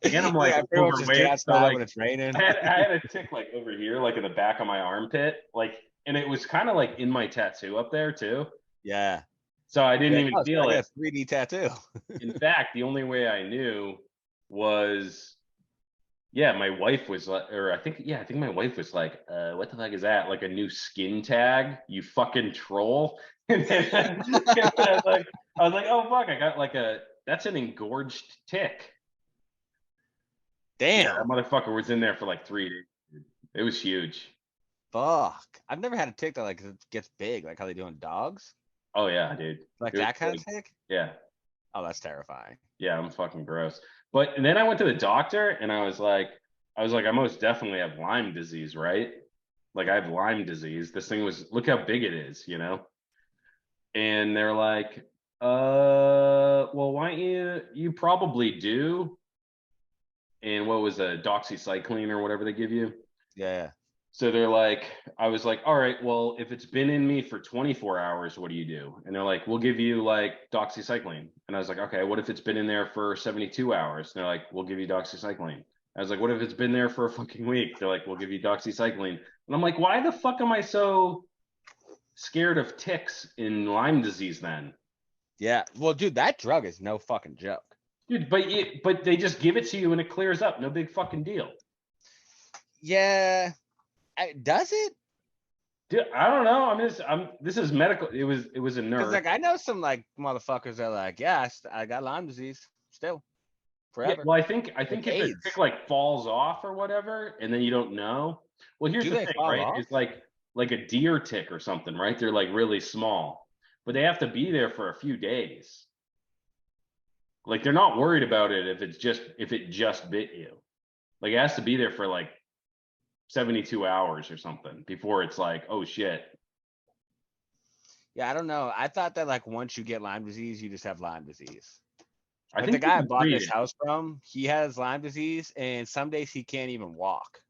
Again, I'm like everyone just overweight, gets so, by like, when it's raining. I had a tick like over here, like in the back of my armpit, like, and it was kind of like in my tattoo up there too. Yeah. So I didn't even feel like it. a 3D tattoo. In fact, the only way I knew was, yeah, my wife was like, or I think my wife was like, what the fuck is that? Like a new skin tag, you fucking troll. And then I was like, oh fuck, I got that's an engorged tick. Damn. Yeah, that motherfucker was in there for like 3 days. Dude. It was huge. Fuck. I've never had a tick that like gets big, like how they do in dogs. Oh yeah, dude. Like It was that kind big. of tick? Yeah. Oh, that's terrifying. Yeah, I'm fucking gross. But and then I went to the doctor and I was like, I most definitely have Lyme disease, right? Like I have Lyme disease. This thing was, look how big it is, you know? And they're like, well, why don't you probably do. And what was a doxycycline or whatever they give you? Yeah. So they're like, I was like, all right, well, if it's been in me for 24 hours, what do you do? And they're like, we'll give you like doxycycline. And I was like, okay, what if it's been in there for 72 hours? And they're like, we'll give you doxycycline. I was like, what if it's been there for a fucking week? They're like, we'll give you doxycycline. And I'm like, why the fuck am I so scared of ticks in Lyme disease then? Yeah. Well, dude, that drug is no fucking joke. Dude, but they just give it to you and it clears up. No big fucking deal. Yeah. Does it? Dude, I don't know. This is medical. It was a Because nerve. like I know some like motherfuckers that are like, yeah, I got Lyme disease still forever. Yeah, well, I think if the AIDS. tick like falls off or whatever, and then you don't know. Well, here's Do the they thing, fall right? off? It's like a deer tick or something, right? They're like really small, but they have to be there for a few days. Like they're not worried about it if it just bit you. Like it has to be there for like 72 hours or something before it's like, oh shit. Yeah, I don't know. I thought that like once you get Lyme disease, you just have Lyme disease. I Like the think guy I you can bought treat this it. house from, he has Lyme disease, and some days he can't even walk.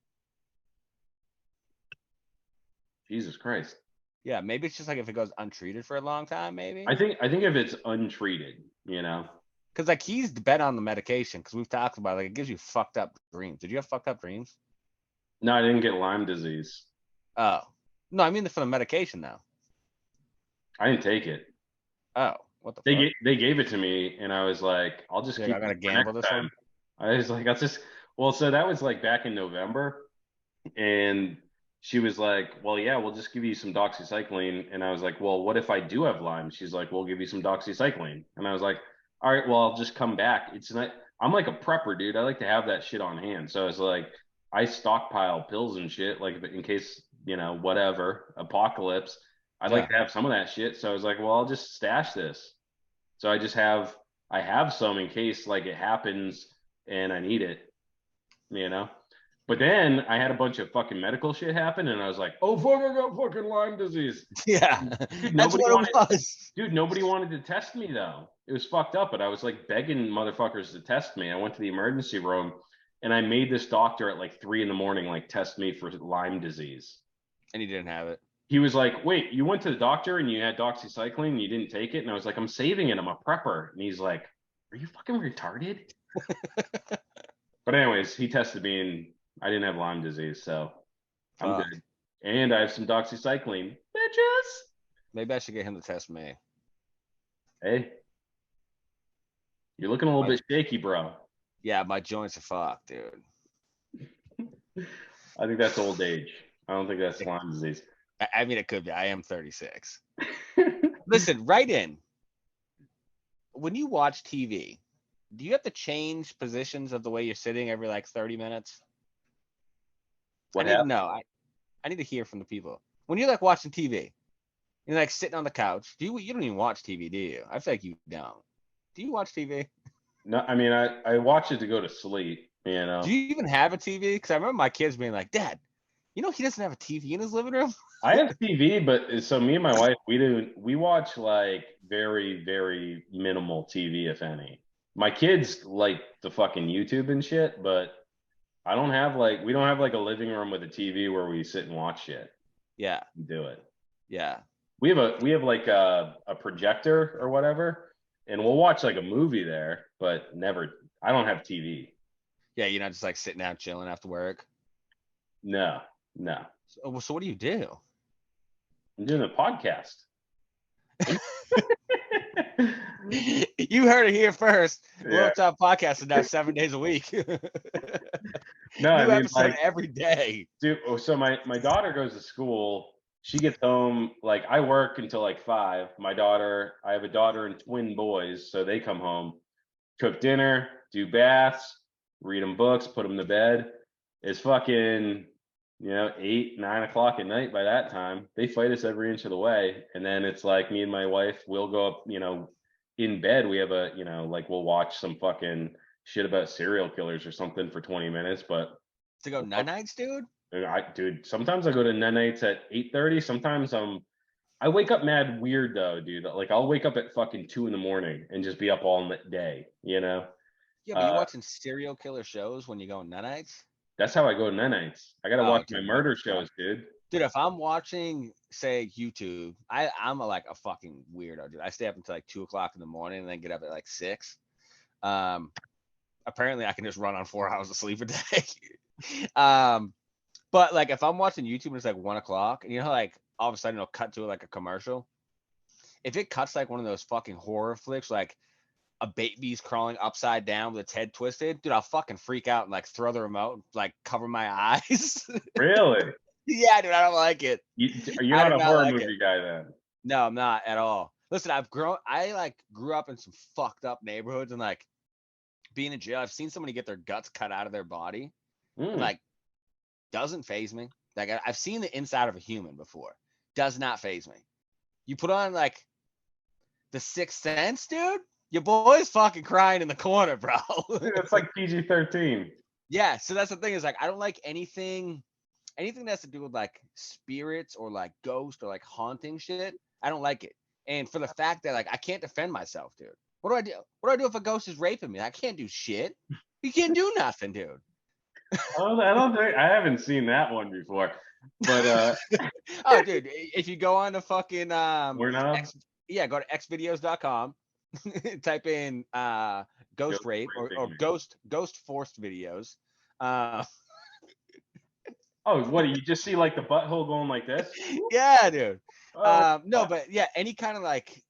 Jesus Christ. Yeah, maybe it's just like if it goes untreated for a long time, maybe. I think if it's untreated, Because like he's been on the medication because we've talked about it, like it gives you fucked up dreams. Did you have fucked up dreams? No, I didn't get Lyme disease. Oh no, I mean for the medication though. I didn't take it. Oh, what the fuck? They gave it to me, and I was like, I'll just Like, keep I it gotta for gamble next this time. one. I was like, I'll just. Well, so that was like back in November, and she was like, well, yeah, we'll just give you some doxycycline. And I was like, well, what if I do have Lyme? She's like, we'll give you some doxycycline. And I was like, all right, well, I'll just come back. It's not. I'm like a prepper, dude. I like to have that shit on hand. So I was like, I stockpile pills and shit, like in case whatever apocalypse. I'd like Yeah. to have some of that shit. So I was like, well, I'll just stash this. So I have some in case like it happens and I need it, you know. But then I had a bunch of fucking medical shit happen, and I was like, oh fuck, I got fucking Lyme disease. Yeah, Dude, that's what it was. Dude, nobody wanted to test me though. It was fucked up, but I was like begging motherfuckers to test me. I went to the emergency room, and I made this doctor at like 3 a.m. like test me for Lyme disease. And he didn't have it. He was like, wait, you went to the doctor and you had doxycycline and you didn't take it? And I was like, I'm saving it. I'm a prepper. And he's like, are you fucking retarded? But anyways, he tested me and I didn't have Lyme disease, so I'm Fuck. good. And I have some doxycycline. Bitches. Maybe I should get him to test me. Hey, you're looking a little bit shaky, bro. Yeah, my joints are fucked, dude. I think that's old age. I don't think that's Lyme disease. I mean, it could be. I am 36. Listen, write in. When you watch TV, do you have to change positions of the way you're sitting every like 30 minutes? What I need to happened? know. I need to hear from the people. When you're like watching TV, you're like sitting on the couch. You don't even watch TV, do you? I feel like you don't. Do you watch TV? No, I mean I watch it to go to sleep, Do you even have a TV? Because I remember my kids being like, Dad, he doesn't have a TV in his living room? I have TV, but so me and my wife, we watch like very, very minimal TV, if any. My kids like the fucking YouTube and shit, but we don't have like a living room with a TV where we sit and watch shit. Yeah. Do it. Yeah. We have like a projector or whatever, and we'll watch like a movie there, but never. I don't have TV. Yeah, you're not just like sitting down chilling after work. No. So what do you do? I'm doing a podcast. You heard it here first. Yeah. World Top Podcast is now 7 days a week. No, I New mean episode like every day. dude. So my daughter goes to school. She gets home like I work until like 5. I have a daughter and twin boys, so they come home, cook dinner, do baths, read them books, put them to bed. It's fucking 8, 9 o'clock at night by that time. They fight us every inch of the way. And then it's like me and my wife, we'll go up, in bed. We have like we'll watch some fucking shit about serial killers or something for 20 minutes. But To go nights, dude? dude, sometimes I go to nights at 8:30. Sometimes I wake up mad weird though, dude. Like I'll wake up at fucking 2 a.m. and just be up all day, Yeah, but you're watching serial killer shows when you go nights? That's how I go to nights. I gotta watch my murder shows, dude. Dude, if I'm watching, say, YouTube, I'm like a fucking weirdo, dude. I stay up until like 2 o'clock in the morning and then get up at like 6. Apparently I can just run on 4 hours of sleep a day. But like if I'm watching YouTube and it's like 1 o'clock, and like all of a sudden it'll cut to like a commercial. If it cuts like one of those fucking horror flicks, like a baby's crawling upside down with its head twisted, dude, I'll fucking freak out and like throw the remote and like cover my eyes. Really? Yeah, dude, I don't like it. You're not a horror movie guy then. No, I'm not at all. Listen, I like grew up in some fucked up neighborhoods, and like being in jail, I've seen somebody get their guts cut out of their body. And, like, doesn't phase me. Like I've seen the inside of a human before. Does not phase me. You put on like The Sixth Sense, dude. Your boy's fucking crying in the corner, bro. It's like PG-13. Yeah, so that's the thing is like I don't like anything that has to do with like spirits or like ghost or like haunting shit. I don't like it. And for the fact that like I can't defend myself, dude. What do I do? What do I do if a ghost is raping me? I can't do shit. You can't do nothing, dude. I don't think I haven't seen that one before, but Oh, dude, if you go on the fucking we're not go to xvideos.com, type in ghost ghost rape or raping me. ghost forced videos. Uh, Oh, what do you just see like the butthole going like this? yeah, dude. Oh, No, but yeah, any kind of like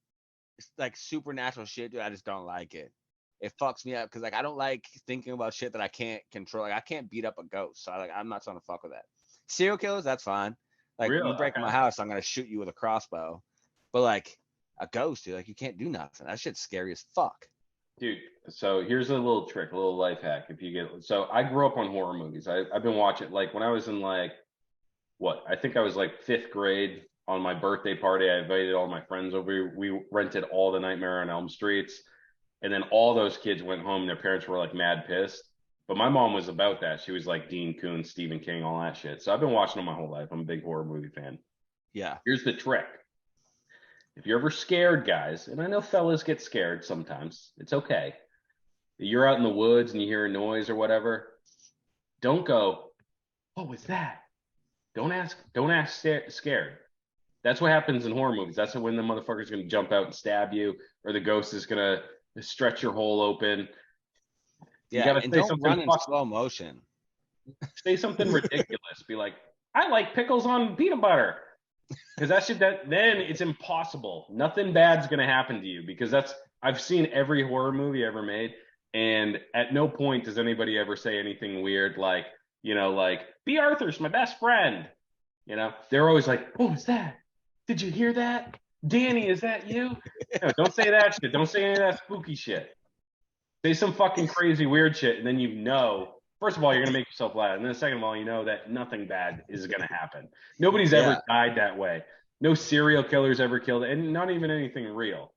supernatural shit, dude, I just don't like it. It fucks me up because like I don't like thinking about shit that I can't control. Like I can't beat up a ghost, so I'm not trying to fuck with that. Serial killers, that's fine. Like real? you break in Okay. my house, I'm gonna shoot you with a crossbow. But like a ghost, dude, like you can't do nothing. That shit's scary as fuck. Dude, so here's a little trick, a little life hack. If you get, so I grew up on horror movies. I've been watching like when I was in like what I think I was like fifth grade on my birthday party. I invited all my friends over. We rented all the Nightmare on Elm Streets, and then all those kids went home. And their parents were like mad pissed. But my mom was about that. She was like Dean Koontz, Stephen King, all that shit. So I've been watching them my whole life. I'm a big horror movie fan. Yeah. Here's the trick. If you're ever scared, guys, and I know fellas get scared sometimes, it's okay. You're out in the woods and you hear a noise or whatever. Don't go, what was that? Don't ask scared. That's what happens in horror movies. That's when the motherfucker's gonna jump out and stab you, or the ghost is gonna stretch your hole open. You Yeah, gotta and say don't something run in slow motion. say something ridiculous. Be like, I like pickles on peanut butter. Because then it's impossible. Nothing bad's gonna happen to you because I've seen every horror movie ever made, and at no point does anybody ever say anything weird like, like B. Arthur's my best friend. They're always like, what was that? Did you hear that? Danny, is that you? No, don't say that shit. Don't say any of that spooky shit. Say some fucking crazy weird shit, and then first of all, you're gonna make yourself laugh, and then second of all, you know that nothing bad is gonna happen. Nobody's ever Yeah. died that way. No serial killers ever killed, and not even anything real.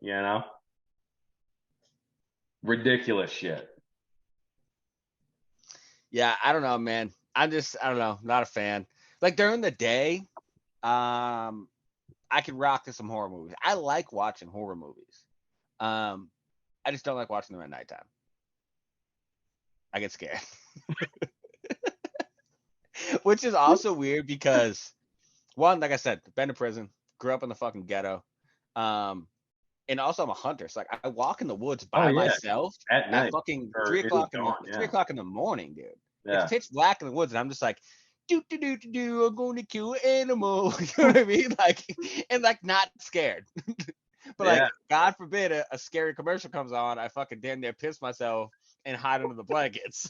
Ridiculous shit. Yeah, I don't know, man. I don't know, not a fan. Like during the day, I can rock to some horror movies. I like watching horror movies. I just don't like watching them at nighttime. I get scared. Which is also weird because one, like I said, been to prison, grew up in the fucking ghetto. And also I'm a hunter. So like I walk in the woods Oh by yeah, myself at at night fucking or 3 in o'clock the in the dawn. Yeah, 3 o'clock in the morning, dude. yeah, It's pitch black in the woods, and I'm just like, I'm going to kill an animal. You know what I mean? Like, and like not scared. But like, yeah. God forbid a scary commercial comes on, I fucking damn near piss myself and hide under the blankets.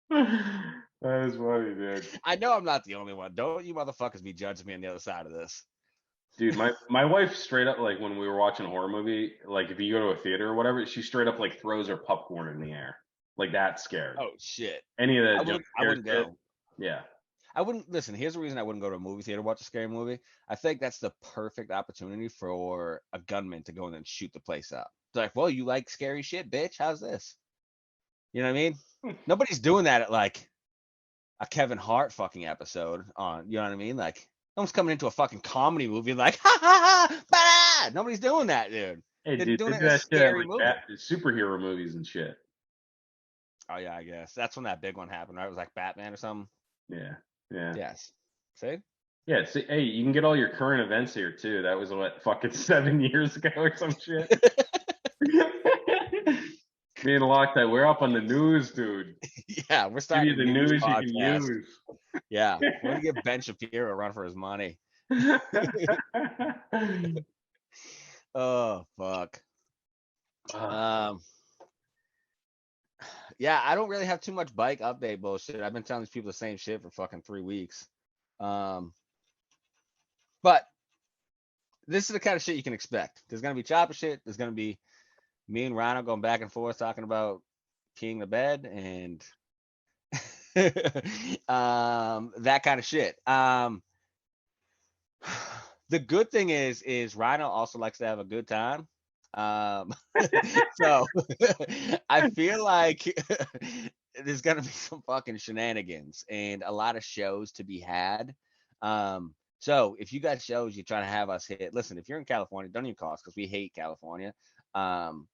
That is funny, dude. I know I'm not the only one. Don't you motherfuckers be judging me on the other side of this. Dude, my wife straight up, like when we were watching a horror movie, like if you go to a theater or whatever, she straight up like throws her popcorn in the air, like that scared. Oh shit. Any of I the jump wouldn't scare shit. go. Yeah. I wouldn't listen. Here's the reason I wouldn't go to a movie theater to watch a scary movie. I think that's the perfect opportunity for a gunman to go in and shoot the place up. It's like, well, you like scary shit, bitch. How's this? You know what I mean? Nobody's doing that at like a Kevin Hart fucking episode on. You know what I mean? Like, no one's coming into a fucking comedy movie like, ha ha ha, bah! Nobody's doing that, dude. Hey, They're dude, doing they it do in a that shit at scary like movie. superhero movies and shit. Oh yeah, I guess that's when that big one happened, right? It was like Batman or something. Yeah, yeah, Yes. See? yeah. See, hey, you can get all your current events here too. That was what fucking 7 years ago or some shit. Me and Loctite, we're up on the news, dude. Yeah, we're Give starting you a the news news you podcast. can use. Yeah, we're gonna give Ben Shapiro a run for his money. Oh fuck. Yeah, I don't really have too much bike update bullshit. I've been telling these people the same shit for fucking 3 weeks. But this is the kind of shit you can expect. There's gonna be chopper shit. There's gonna be me and Rhino going back and forth talking about peeing the bed and that kind of shit. The good thing is Rhino also likes to have a good time. So I feel like there's gonna be some fucking shenanigans and a lot of shows to be had. So if you got shows you're trying to have us hit, listen, if you're in California, don't even call us because we hate California. Um,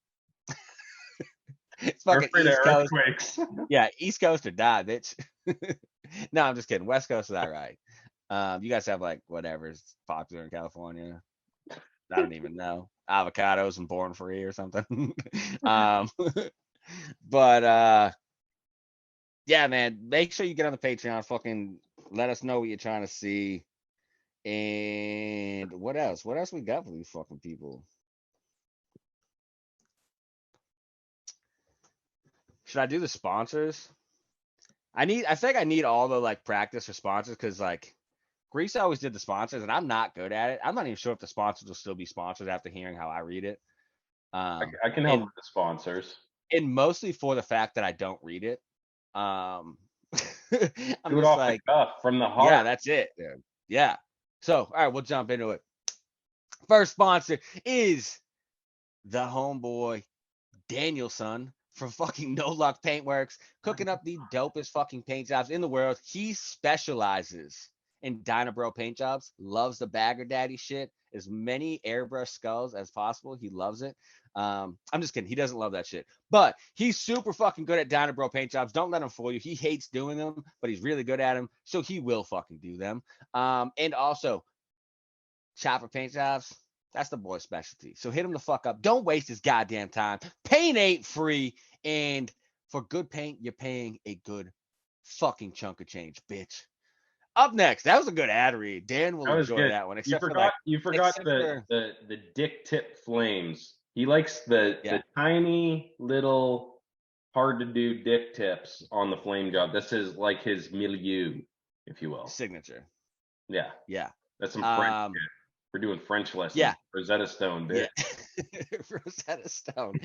it's We're fucking afraid of East Coast. earthquakes. Yeah, East Coast or die, bitch. No, I'm just kidding. West Coast is all right. You guys have like whatever's popular in California. I don't even know. Avocados and Born Free or something. um, but yeah, man, make sure you get on the Patreon. Fucking let us know what you're trying to see. And what else? What else we got for these fucking people? Should I do the sponsors? I think I need all the like practice for sponsors because like Greece always did the sponsors and I'm not good at it. I'm not even sure if the sponsors will still be sponsors after hearing how I read it. I can help And with the sponsors. mostly for the fact that I don't read it. Um, I'm Do it just off like, the cuff from the heart. yeah, that's it, dude. Yeah. So, all right, we'll jump into it. First sponsor is the homeboy Danielson from fucking No Luck Paintworks, cooking up the dopest fucking paint jobs in the world. He specializes in Dynabro paint jobs, loves the bagger daddy shit, as many airbrush skulls as possible. He loves it. I'm just kidding. He doesn't love that shit, but he's super fucking good at Dynabro paint jobs. Don't let him fool you. He hates doing them, but he's really good at them, so he will fucking do them. And also chopper paint jobs. That's the boy's specialty. So hit him the fuck up. Don't waste his goddamn time. Paint ain't free. And for good paint, you're paying a good fucking chunk of change, bitch. Up next, that was a good ad read. Dan will That was enjoy good. that one. You Except for forgot. like, You forgot except the for the dick tip flames. He likes the tiny little hard to do dick tips on the flame job. This is like his milieu, if you will. signature. Yeah, Yeah. that's some French shit. We're doing French lessons. Yeah. Rosetta Stone, bitch. Yeah. Rosetta Stone.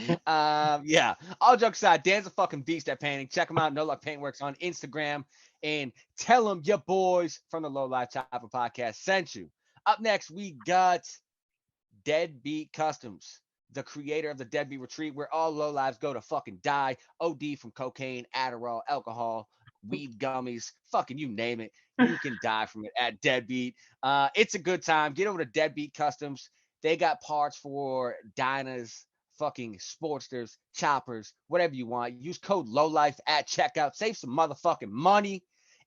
Yeah. All jokes aside, Dan's a fucking beast at painting. Check him out. No Luck Paintworks on Instagram. And tell him your boys from the Low Life Chopper podcast sent you. Up next, we got Deadbeat Customs, the creator of the Deadbeat Retreat, where all low lives go to fucking die. OD from cocaine, Adderall, alcohol, weed gummies, fucking you name it. You can die from it at Deadbeat. It's a good time. Get over to Deadbeat Customs. They got parts for Dynas, fucking Sportsters, Choppers, whatever you want. Use code LOWLIFE at checkout. Save some motherfucking money.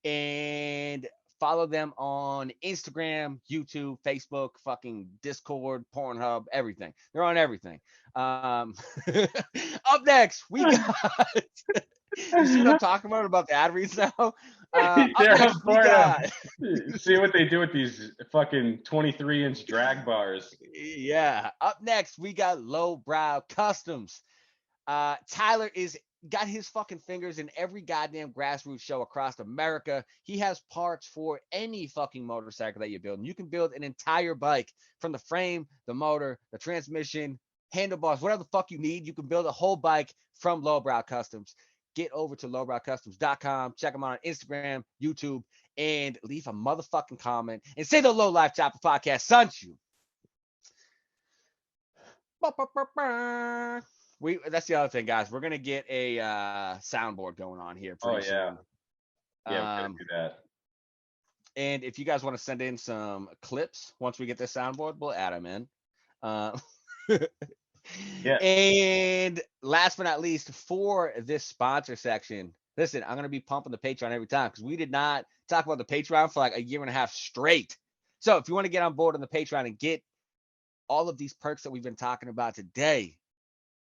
And follow them on Instagram, YouTube, Facebook, fucking Discord, Pornhub, everything. They're on everything. Up next, we got. You see what I'm talking about the ad reads now? Up next, we got. See what they do with these fucking 23-inch drag bars. Yeah. Up next, we got Lowbrow Customs. Tyler got his fucking fingers in every goddamn grassroots show across America. He has parts for any fucking motorcycle that you're building. You can build an entire bike from the frame, the motor, the transmission, handlebars, whatever the fuck you need. You can build a whole bike from Lowbrow Customs. Get over to lowbrowcustoms.com. Check them out on Instagram, YouTube, and leave a motherfucking comment and say the Low Life Chopper podcast sent you. That's the other thing, guys. We're gonna get a soundboard going on here pretty soon. Yeah, we're gonna do that. And if you guys want to send in some clips once we get this soundboard, we'll add them in. Yeah. And last but not least, for this sponsor section, listen, I'm gonna be pumping the Patreon every time because we did not talk about the Patreon for like a year and a half straight. So if you want to get on board on the Patreon and get all of these perks that we've been talking about today,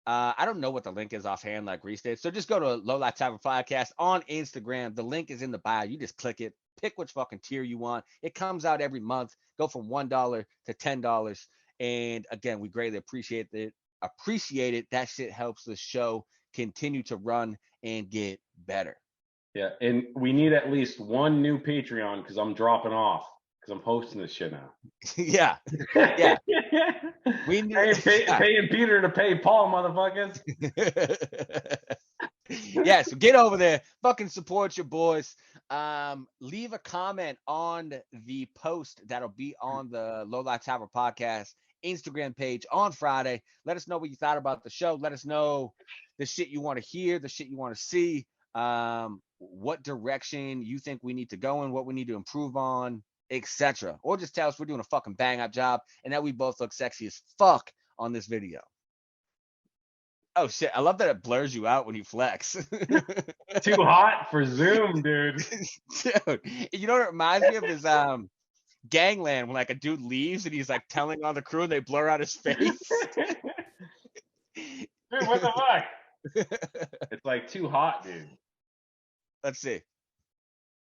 I don't know what the link is offhand, like Reese did. So just go to Low Life Chopper Podcast on Instagram. The link is in the bio. You just click it. Pick which fucking tier you want. It comes out every month. Go from $1 to $10. And again, we greatly appreciate it. That shit helps the show continue to run and get better. Yeah, and we need at least one new Patreon because I'm dropping off because I'm hosting this shit now. Yeah. We need paying Peter to pay Paul, motherfuckers. Yeah, so get over there, fucking support your boys. Leave a comment on the post that'll be on the Low Life Chopper Podcast Instagram page on Friday. Let us know what you thought about the show. Let us know the shit you want to hear, the shit you want to see, what direction you think we need to go in, what we need to improve on, etc. Or just tell us we're doing a fucking bang up job and that we both look sexy as fuck on this video. Oh shit! I love that it blurs you out when you flex. Too hot for Zoom, dude. Dude, you know what it reminds me of is Gangland when like a dude leaves and he's like telling all the crew and they blur out his face. Dude, what the fuck? It's like too hot, dude. Let's see.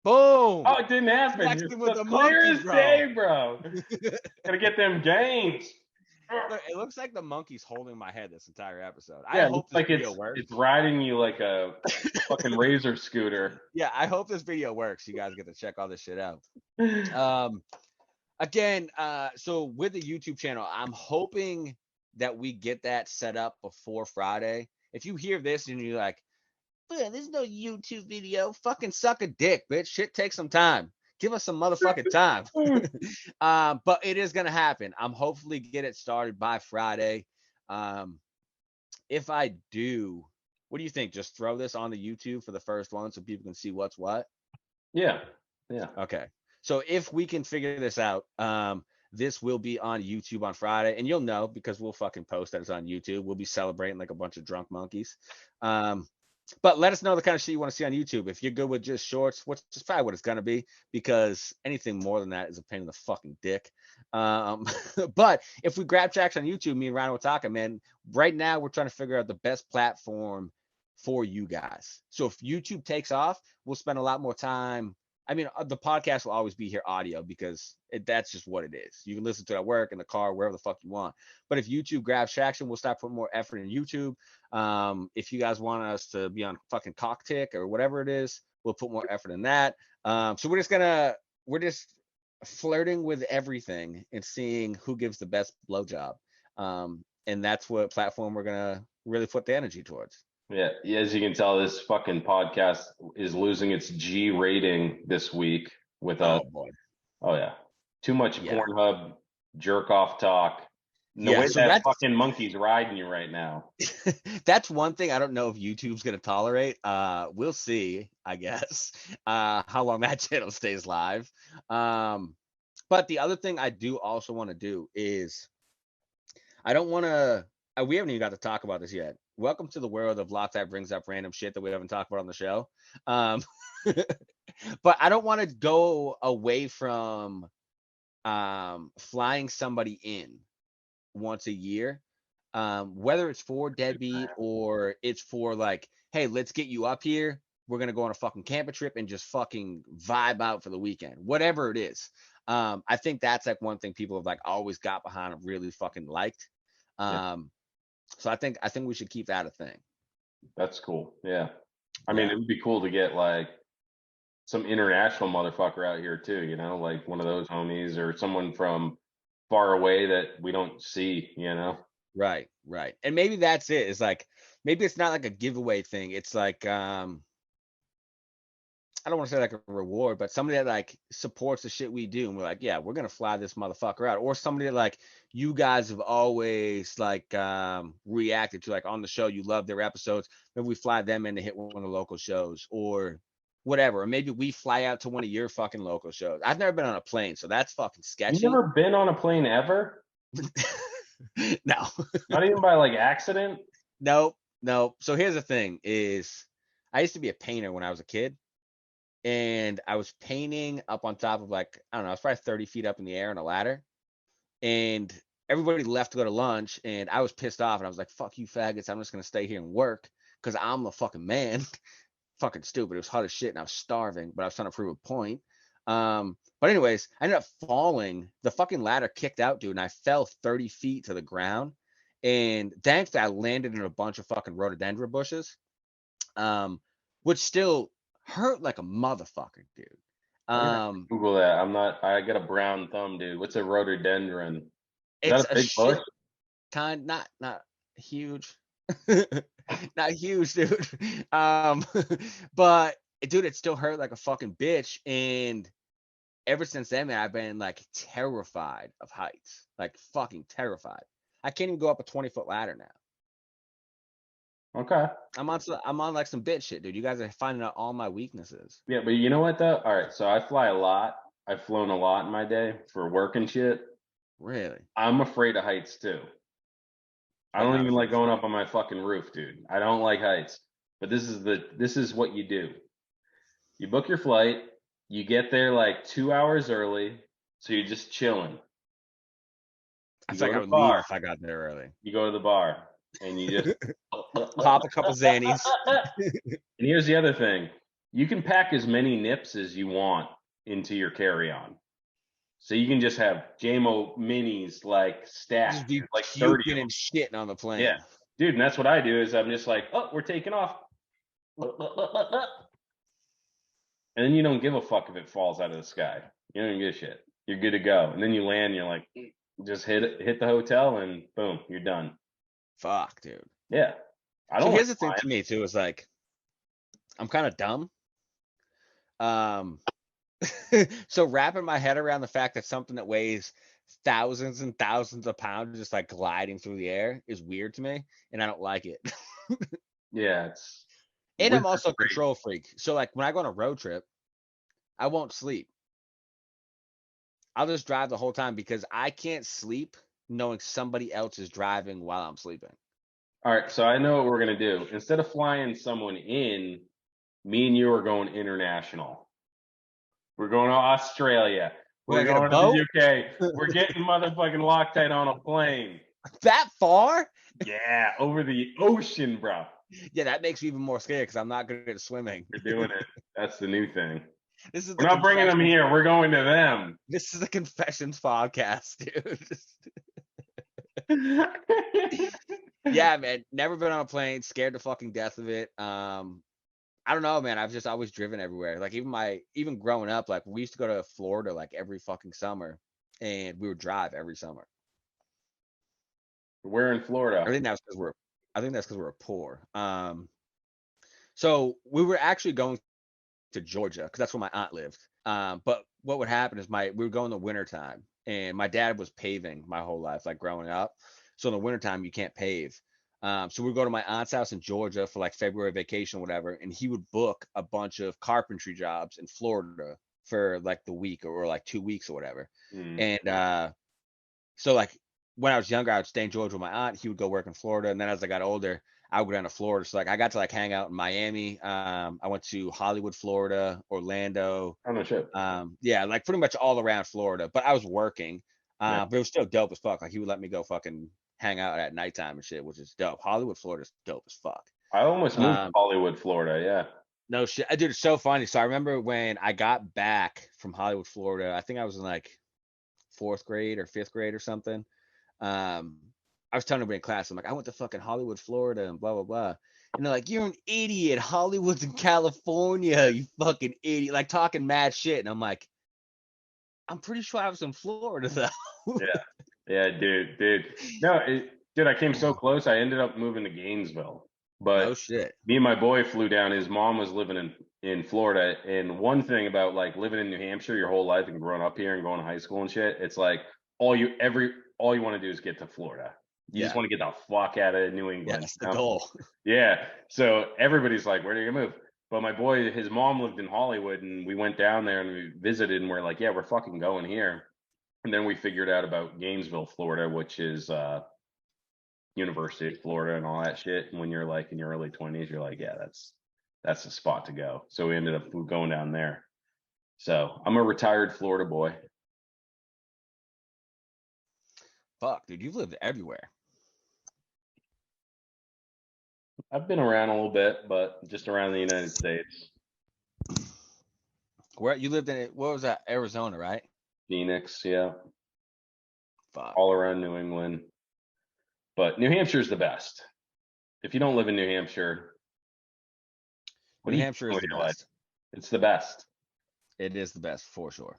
Boom! Oh, it didn't happen. Flexing It's with the the monkeys, clearest bro. day, bro. Gotta get them gains. Look, it looks like the monkey's holding my head this entire episode. Yeah, I it hope looks this like video works. it's riding you like a fucking razor scooter. Yeah, I hope this video works. You guys get to check all this shit out. Again, so with the YouTube channel, I'm hoping that we get that set up before Friday. If you hear this and you're like, there's no YouTube video, fucking suck a dick, bitch. Shit takes some time. Give us some motherfucking time. But it is gonna happen. I'm hopefully get it started by Friday. If I do, what do you think? Just throw this on the YouTube for the first one so people can see what's what? Yeah. Okay. So if we can figure this out, this will be on YouTube on Friday, and you'll know because we'll fucking post that it's on YouTube. We'll be celebrating like a bunch of drunk monkeys. But let us know the kind of shit you want to see on YouTube. If you're good with just shorts, which is probably what it's gonna be, because anything more than that is a pain in the fucking dick. But if we grab tracks on YouTube, me and Ryan were talking, man. Right now, we're trying to figure out the best platform for you guys. So if YouTube takes off, we'll spend a lot more time. I mean, the podcast will always be here audio because that's just what it is. You can listen to it at work, in the car, wherever the fuck you want. But if YouTube grabs traction, we'll start putting more effort in YouTube. If you guys want us to be on fucking Cocktick or whatever it is, we'll put more effort in that. So we're just flirting with everything and seeing who gives the best blowjob. And that's what platform we're gonna really put the energy towards. Yeah, as you can tell, this fucking podcast is losing its G rating this week with us. Oh boy. Oh yeah, too much Yeah. Pornhub jerk off talk. And the Yeah, way so that that's fucking monkey's riding you right now. that's one thing I don't know if YouTube's gonna tolerate. We'll see, I guess, how long that channel stays live. But the other thing I do also want to do is I don't want to. We haven't even got to talk about this yet. Welcome to the world of Lots that brings up random shit that we haven't talked about on the show. But I don't want to go away from flying somebody in once a year, whether it's for deadbeat or it's for like, hey, let's get you up here. We're gonna go on a fucking camping trip and just fucking vibe out for the weekend, whatever it is. I think that's like one thing people have like always got behind and really fucking liked. So I think we should keep that a thing. That's cool. Yeah. I mean, it would be cool to get like some international motherfucker out here too, you know, like one of those homies or someone from far away that we don't see, you know. Right. And maybe that's it. It's like maybe it's not like a giveaway thing. It's like I don't want to say like a reward, but somebody that like supports the shit we do, and we're like, yeah, we're gonna fly this motherfucker out, or somebody that like you guys have always like reacted to, like on the show, you love their episodes. Maybe we fly them in to hit one of the local shows, or whatever. Or maybe we fly out to one of your fucking local shows. I've never been on a plane, so that's fucking sketchy. You've never been on a plane ever? No. Not even by like accident? No. So here's the thing: is I used to be a painter when I was a kid. And I was painting up on top of like, I don't know, I was probably 30 feet up in the air on a ladder. And everybody left to go to lunch. And I was pissed off. And I was like, fuck you faggots. I'm just going to stay here and work because I'm the fucking man. Fucking stupid. It was hot as shit and I was starving, but I was trying to prove a point. But anyways, I ended up falling. The fucking ladder kicked out, dude. And I fell 30 feet to the ground. And thankfully, I landed in a bunch of fucking rhododendron bushes, which still hurt like a motherfucker, dude. Google that. I got a brown thumb, dude. What's a rhododendron? Is that a big bush? Not huge. Not huge, dude. But dude, it still hurt like a fucking bitch. And ever since then, man, I've been like terrified of heights. Like fucking terrified. I can't even go up a 20-foot ladder now. Okay. I'm on like some bitch shit, dude. You guys are finding out all my weaknesses. Yeah, but you know what though? All right, so I fly a lot. I've flown a lot in my day for work and shit. Really? I'm afraid of heights too. I but don't not a even like full going flight. up on my fucking roof, dude. I don't like heights. But this is what you do. You book your flight, you get there like 2 hours early, so you're just chilling. I You feel go like to I the would leave bar, if I got there early. you go to the bar, and you just Pop a couple Xannies. And here's the other thing. You can pack as many nips as you want into your carry-on. So you can just have JMO minis like Just stacked, be like 30 of puking them. and shitting on the Yeah. plane. Dude, and that's what I do is I'm just like, oh, we're taking off. And then you don't give a fuck if it falls out of the sky. You don't give a shit. You're good to go. And then you land, and you're like, just hit the hotel, and boom, you're done. Fuck, dude. Yeah. I So don't like here's the thing flying. to me too, is like I'm kind of dumb. So wrapping my head around the fact that something that weighs thousands and thousands of pounds just like gliding through the air is weird to me, and I don't like it. Yeah, it's And weird I'm also a great. control freak. So like when I go on a road trip, I won't sleep. I'll just drive the whole time because I can't sleep knowing somebody else is driving while I'm sleeping. All right, so I know what we're gonna do. Instead of flying someone in, me and you are going international. We're going to Australia. We're We're gonna get a going to the boat UK. We're getting motherfucking Loctite on a plane. that far. Yeah, over the ocean, bro. Yeah, that makes me even more scared because I'm not good at swimming. We're doing it. That's the new thing. This is We're the not bringing them confessions. here. We're going to them. This is the confessions podcast, dude. Yeah, man. Never been on a plane. Scared to fucking death of it. I don't know, man. I've just always driven everywhere. Like even growing up, like we used to go to Florida like every fucking summer, and we would drive every summer. We're in I Florida. think that's because we're poor. So we were actually going to Georgia because that's where my aunt lived. But what would happen is we would go in the wintertime, and my dad was paving my whole life, like growing up. So in the wintertime, you can't pave. So we'd go to my aunt's house in Georgia for like February vacation, whatever, and he would book a bunch of carpentry jobs in Florida for like the week or like 2 weeks or whatever. And so like when I was younger, I would stay in Georgia with my aunt. He would go work in Florida, and then as I got older, I would go down to Florida. So like I got to like hang out in Miami. I went to Hollywood, Florida, Orlando. On the ship. Yeah, like pretty much all around Florida. But I was working. Yeah. But it was still dope as fuck. Like he would let me go fucking hang out at nighttime and shit, which is dope. Hollywood, Florida's dope as fuck. I almost moved to Hollywood, Florida. Yeah. No shit, dude, it's so funny. So I remember when I got back from Hollywood, Florida. I think I was in like 4th grade or 5th grade or something. I was telling everybody in class, I'm like, I went to fucking Hollywood, Florida, and blah blah blah. And they're like, you're an idiot. Hollywood's in California, you fucking idiot. Like talking mad shit. And I'm like, I'm pretty sure I was in Florida though. Yeah, dude. No, dude, I came so close. I ended up moving to Gainesville. But No shit. me and my boy flew down. His mom was living in Florida. And one thing about like living in New Hampshire your whole life and growing up here and going to high school and shit, it's like all you want to do is get to Florida. You just want to get the fuck out of New England. Yeah, that's the goal. Yeah. So everybody's like, where are you gonna move? But my boy, his mom lived in Hollywood, and we went down there and we visited, and we're like, yeah, we're fucking going here. And then we figured out about Gainesville, Florida, which is University of Florida and all that shit. And when you're like in your early 20s, you're like, yeah, that's the spot to go. So we ended up going down there. So I'm a retired Florida boy. Fuck, dude, you've lived everywhere. I've been around a little bit, but just around the United States. Where you lived in? What was that? Arizona, right? Phoenix, yeah. Fuck. All around New England. But New Hampshire's the best. If you don't live in New Hampshire, New Hampshire is the best. It's the best. It is the best for sure.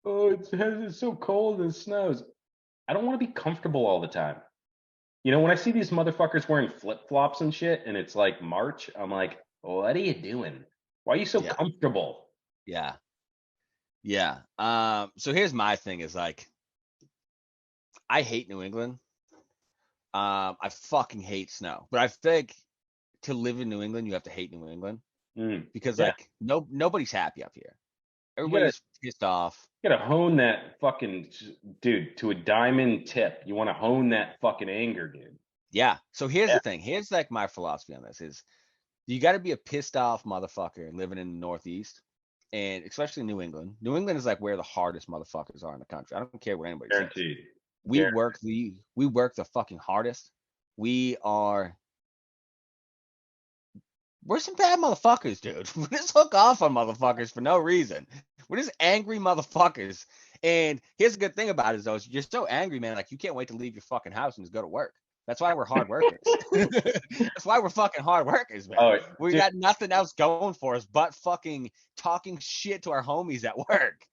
Oh, it's so cold and it snows. I don't want to be comfortable all the time. You know, when I see these motherfuckers wearing flip-flops and shit, and it's like March, I'm like, what are you doing? Why are you so comfortable? Yeah. So here's my thing is like, I hate New England. I fucking hate snow. But I think to live in New England, you have to hate New England because like nobody's happy up here. Everybody's pissed off. You gotta hone that fucking dude to a diamond tip. You want to hone that fucking anger, dude. Yeah. So here's Yeah. the thing. Here's like my philosophy on this is you got to be a pissed off motherfucker living in the Northeast, and especially New England. New England is like where the hardest motherfuckers are in the country. I don't care what anybody says. Guaranteed. We work the fucking hardest. We're some bad motherfuckers, dude. We just hook off on motherfuckers for no reason. We're just angry motherfuckers. And here's the good thing about it, though, is you're so angry, man. Like you can't wait to leave your fucking house and just go to work. That's why we're hard workers. That's why we're fucking hard workers, man. Oh, We dude, got nothing else going for us but fucking talking shit to our homies at work.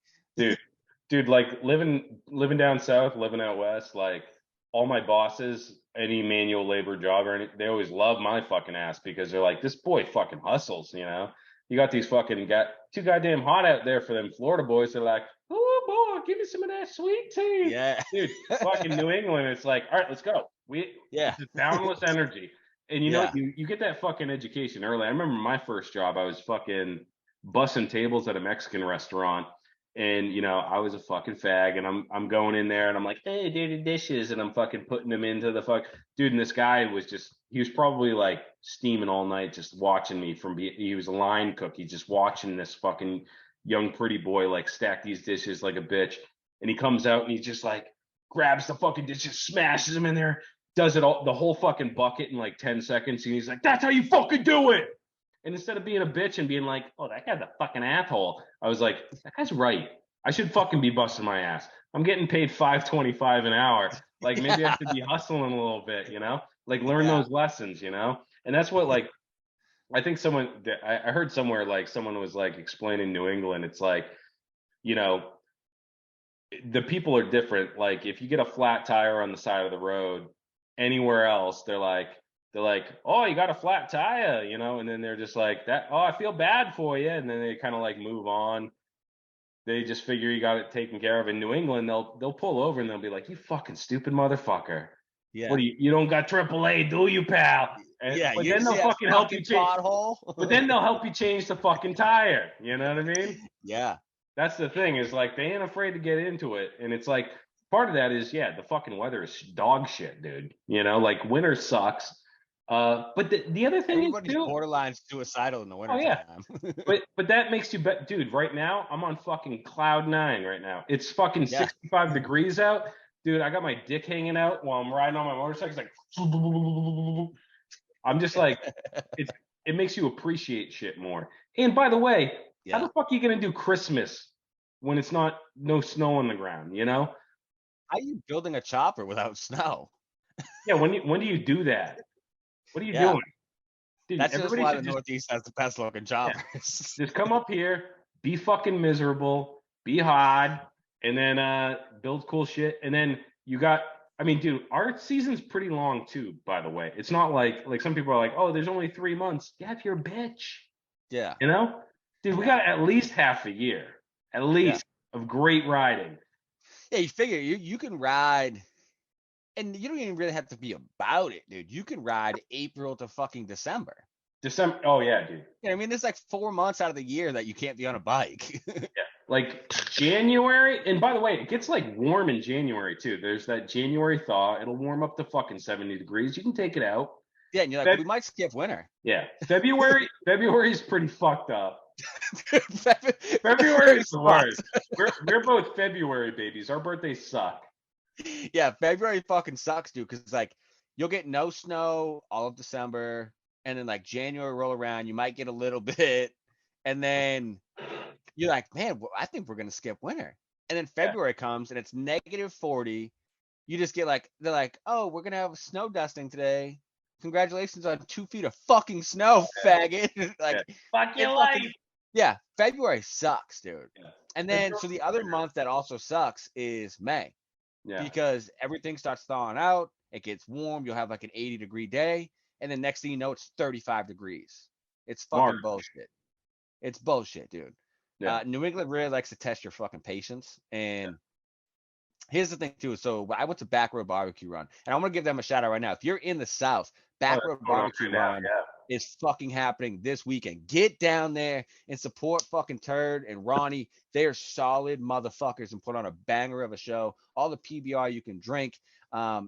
dude, like living down south, living out west, like all my bosses, any manual labor job or anything, they always love my fucking ass because they're like, this boy fucking hustles, you know. You got these fucking too goddamn hot out there for them Florida boys. They're like, oh boy, give me some of that sweet tea. Yeah. Dude, fucking New England, it's like, all right, let's go. Yeah. It's boundless energy. And you know, Yeah. you get that fucking education early. I remember my first job, I was fucking bussing tables at a Mexican restaurant. And you know, I was a fucking fag, and I'm going in there, and I'm like, hey, dirty dishes, and I'm fucking putting them into the dude. And this guy he was probably like steaming all night, just watching me he was a line cook. He's just watching this fucking young pretty boy like stack these dishes like a bitch. And he comes out and he just like grabs the fucking dishes, smashes them in there, does it all the whole fucking bucket in like 10 seconds, and he's like, that's how you fucking do it. And instead of being a bitch and being like, oh, that guy's a fucking asshole, I was like, that guy's right. I should fucking be busting my ass. I'm getting paid $5.25 an hour. Like maybe I should be hustling a little bit, you know? Like learn those lessons, you know? And that's what like I think I heard somewhere like someone was like explaining New England. It's like, you know, the people are different. Like if you get a flat tire on the side of the road, anywhere else, they're like, oh, you got a flat tire, you know, and then they're just like that. Oh, I feel bad for you, and then they kind of like move on. They just figure you got it taken care of. In New England, they'll pull over and they'll be like, you fucking stupid motherfucker. Yeah. What do you don't got AAA, do you, pal? And, Yeah. but then they'll fucking help you change. Pothole. But then they'll help you change the fucking tire. You know what I mean? Yeah. That's the thing is like they ain't afraid to get into it, and it's like part of that is the fucking weather is dog shit, dude. You know, like winter sucks. But the other thing Everybody's is too, borderline suicidal in the winter time. but that makes you bet, dude. Right now, I'm on fucking cloud 9 right now. It's fucking 65 degrees out, dude. I got my dick hanging out while I'm riding on my motorcycle. It's like, I'm just like, it makes you appreciate shit more. And by the way, how the fuck are you gonna do Christmas when it's no snow on the ground? You know? How are you building a chopper without snow? Yeah, when do you do that? What are you doing? Dude, that's just why the Northeast has the best looking choppers. Just come up here, be fucking miserable, be hard, and then build cool shit. And then dude, our season's pretty long too, by the way. It's not like some people are like, oh, there's only 3 months. Yeah, if you're a bitch. Yeah. You know? Dude, we got at least half a year, at least, of great riding. Yeah, you figure you can ride. And you don't even really have to be about it, dude. You can ride April to fucking December. Oh, yeah, dude. Yeah, I mean, there's like 4 months out of the year that you can't be on a bike. Like January. And by the way, it gets like warm in January, too. There's that January thaw. It'll warm up to fucking 70 degrees. You can take it out. Yeah, and you're like, we might skip winter. Yeah. February is pretty fucked up. February is the worst. We're both February babies. Our birthdays suck. Yeah, February fucking sucks, dude, because like you'll get no snow all of December, and then like January roll around, you might get a little bit, and then you're like, man, I think we're gonna skip winter. And then February comes and it's -40. You just get like, they're like, oh, we're gonna have snow dusting today. Congratulations on 2 feet of fucking snow, faggot. Like, fuck your life. Yeah, February sucks, dude. Yeah. And then so the other month that also sucks is May. Yeah. Because everything starts thawing out, it gets warm, you'll have like an 80-degree day, and then next thing you know, it's 35 degrees. It's fucking bullshit. It's bullshit, dude. Yeah. New England really likes to test your fucking patience. And here's the thing, too. So I went to Backroad Barbecue Run, and I'm going to give them a shout out right now. If you're in the South, Backroad Barbecue Run is fucking happening this weekend. Get down there and support fucking Turd and Ronnie. They are solid motherfuckers and put on a banger of a show. All the PBR you can drink.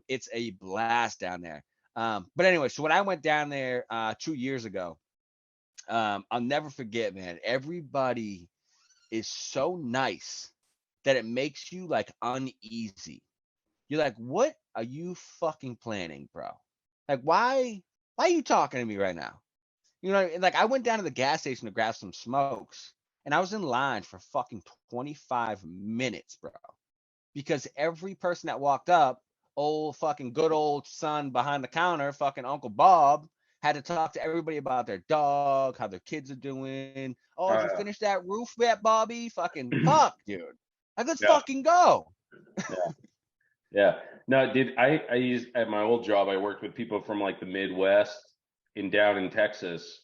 It's a blast down there. But anyway, so when I went down there 2 years ago, I'll never forget, man. Everybody is so nice that it makes you like uneasy. You're like, what are you fucking planning, bro? Like, why are you talking to me right now? You know, like I went down to the gas station to grab some smokes, and I was in line for fucking 25 minutes, bro. Because every person that walked up, old fucking good old son behind the counter, fucking Uncle Bob, had to talk to everybody about their dog, how their kids are doing. Oh, did you Yeah. finish that roof yet, Bobby? Fucking fuck, dude. Like, let's Yeah. fucking go. Yeah. No, dude, I used at my old job, I worked with people from like the Midwest down in Texas.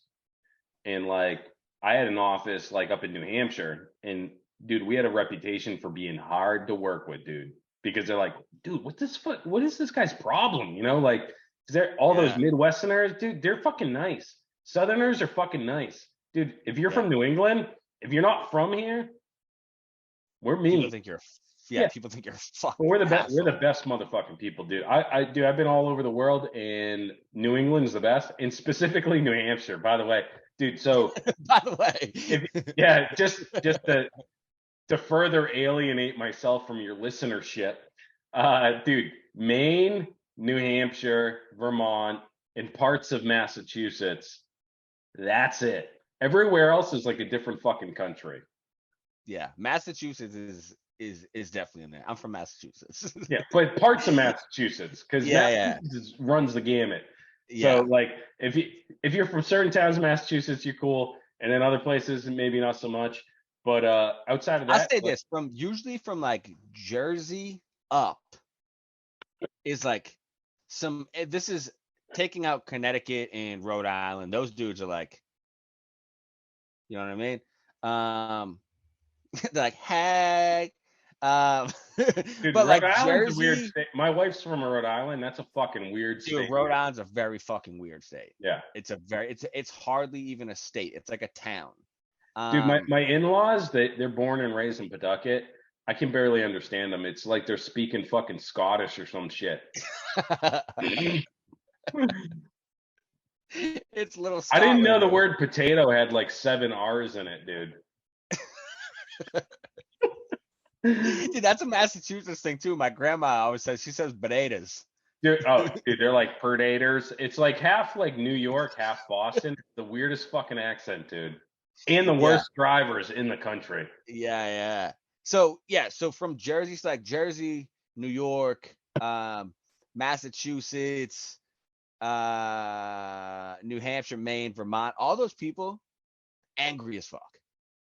And like I had an office like up in New Hampshire. And dude, we had a reputation for being hard to work with, dude. Because they're like, dude, what is this guy's problem? You know, like they're all those Yeah. Midwesterners, dude, they're fucking nice. Southerners are fucking nice. Dude, if you're Yeah. from New England, if you're not from here, we're mean. People think you're, Yeah. people think you're fucking. But we're the best. We're the asshole. best motherfucking people, dude. Dude, I've been all over the world, and New England's the best, and specifically New Hampshire, by the way, dude. So, By the way, yeah, just to further alienate myself from your listenership, dude, Maine, New Hampshire, Vermont, and parts of Massachusetts. That's it. Everywhere else is like a different fucking country. yeah, Massachusetts is definitely in there. I'm from Massachusetts. Yeah, but parts of Massachusetts, because Yeah. Massachusetts runs the gamut. Yeah. So like if you're from certain towns in Massachusetts, you're cool, and then other places maybe not so much. But outside of I'll that, say like, this, usually from like Jersey up is like this is taking out Connecticut and Rhode Island. Those dudes are like, you know what I mean? They're like, hey. dude, But like Rhode Island's a weird Jersey, state. My wife's from Rhode Island. That's a fucking weird dude, state. Rhode Island's a very fucking weird state. Yeah, It's hardly even a state. It's like a town. dude, my in-laws, they're born and raised in Pawtucket. I can barely understand them. It's like they're speaking fucking Scottish or some shit. It's little I didn't know Scotland, the dude. word potato had like 7 R's in it, dude. Dude, that's a Massachusetts thing too. My grandma always says, she says potatoes. Dude, dude, they're like predators. It's like half like New York, half Boston. The weirdest fucking accent, dude. And the worst drivers in the country. Yeah. So from Jersey, so like Jersey, New York, Massachusetts, New Hampshire, Maine, Vermont, all those people angry as fuck.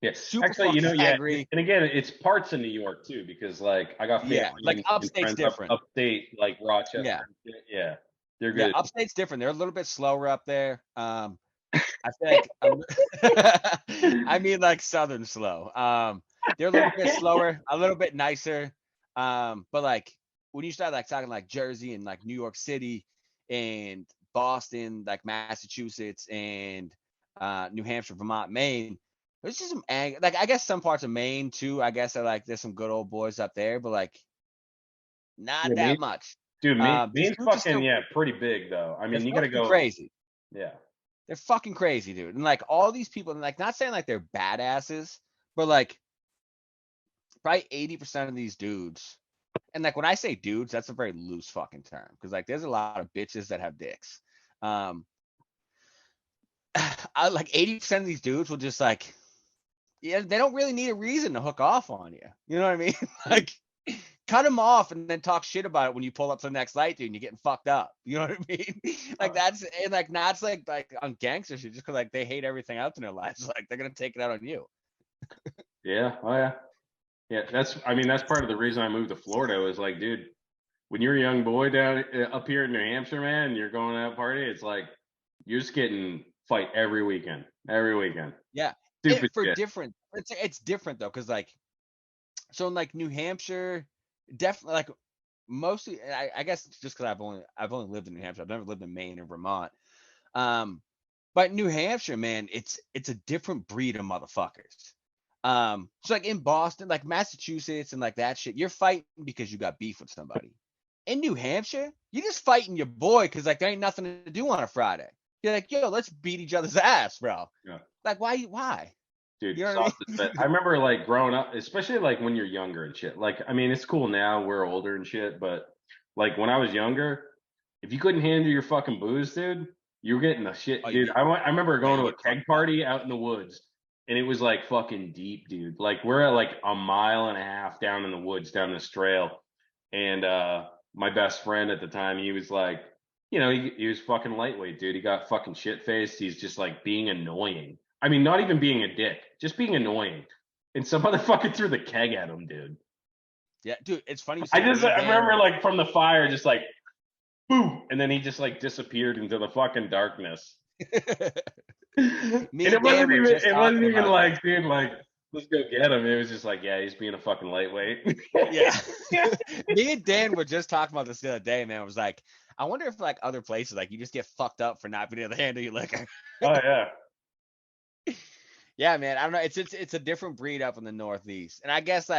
Yeah, Super actually, you know, fucking yeah, angry. and again, it's parts of New York too, because like I got family like and upstate's friends different. upstate, like Rochester. Yeah. Yeah, they're Yeah, good. upstate's different. They're a little bit slower up there. I think I mean like southern slow. They're a little bit slower, a little bit nicer. But like when you start like talking like Jersey and like New York City and Boston, like Massachusetts and New Hampshire, Vermont, Maine, there's just some like I guess some parts of Maine too. I guess are like there's some good old boys up there, but like not Yeah, that much. dude, These Maine's dudes are fucking still, pretty big though. I they're mean, you gotta fucking go. crazy. Yeah, They're fucking crazy, dude. And like all these people, and like not saying like they're badasses, but like probably 80% of these dudes, and like when I say dudes, that's a very loose fucking term. Because like there's a lot of bitches that have dicks. I like 80% of these dudes will just like, yeah, they don't really need a reason to hook off on you. You know what I mean? Like cut them off and then talk shit about it when you pull up to the next light, dude, and you're getting fucked up. You know what I mean? Like that's and like not like on gangster shit, just because like they hate everything else in their lives. Like they're gonna take it out on you. yeah, oh yeah, yeah. That's part of the reason I moved to Florida. Was like, dude, when you're a young boy down up here in New Hampshire, man, and you're going to that party, it's like you're just getting fight every weekend. Yeah. Stupid For shit. different, it's different though, because like so in like New Hampshire, definitely like mostly I guess it's just because I've only lived in New Hampshire. I've never lived in Maine or Vermont. But New Hampshire, man, it's a different breed of motherfuckers. So like in Boston, like Massachusetts and like that shit, you're fighting because you got beef with somebody. in New Hampshire, you're just fighting your boy because like there ain't nothing to do on a Friday. You're like, yo, let's beat each other's ass, bro. Yeah. Like, why? Why? Dude, You know what I sausage mean? fest. I remember like growing up, especially like when you're younger and shit. Like, I mean, it's cool now, we're older and shit, but like when I was younger, if you couldn't handle your fucking booze, dude, you were getting the shit, Oh, dude. I remember going you to a get keg fucked up. party out in the woods, and it was like fucking deep, dude. Like we're at like a mile and a half down in the woods, down this trail, and my best friend at the time, he was like, you know, he was fucking lightweight, dude. He got fucking shit faced. He's just like being annoying. I mean, not even being a dick, just being annoying. And some motherfucker threw the keg at him, dude. Yeah, dude, it's funny you I say me and remember Dan. like from the fire, just like boom, and then he just like disappeared into the fucking darkness. And Me and Dan were just it wasn't talking even about that. like, dude, like let's go get him. It was just like, yeah, he's being a fucking lightweight. Yeah. Me and Dan were just talking about this the other day, man. It was like, I wonder if like other places, like you just get fucked up for not being able to handle your liquor. Oh yeah. Yeah, man. I don't know. It's a different breed up in the Northeast. And I guess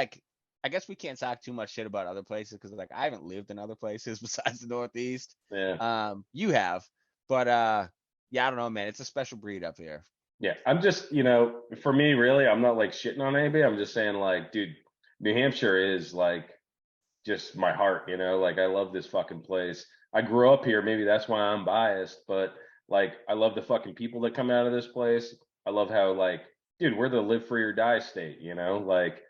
we can't talk too much shit about other places because like I haven't lived in other places besides the Northeast. Yeah. You have. But yeah, I don't know, man. It's a special breed up here. Yeah. I'm just, you know, for me, really, I'm not like shitting on anybody. I'm just saying, like, dude, New Hampshire is like just my heart, you know, like I love this fucking place. I grew up here, maybe that's why I'm biased, but like I love the fucking people that come out of this place. I love how like, dude, we're the live free or die state, you know, like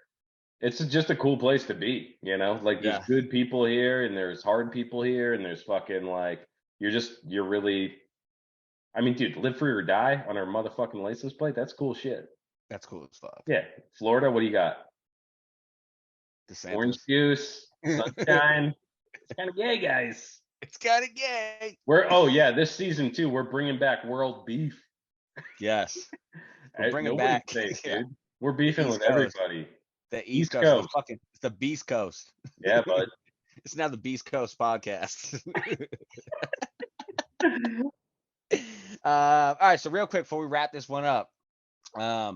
it's just a cool place to be, you know, like there's Yeah. good people here and there's hard people here and there's fucking like, you're really, I mean, dude, live free or die on our motherfucking license plate. That's cool shit. That's cool as fuck. Yeah. Florida, what do you got? Orange DeSantis. juice, sunshine. It's kind of gay, guys. It's kind of gay. Oh yeah, this season too, we're bringing back world beef. Yes. We're bringing Nobody's back safe, yeah, dude. We're beefing East with Coast. everybody. The East East Coast. Coast. It's the Beast Coast. Yeah, bud. It's now the Beast Coast podcast. All right, so real quick before we wrap this one up, I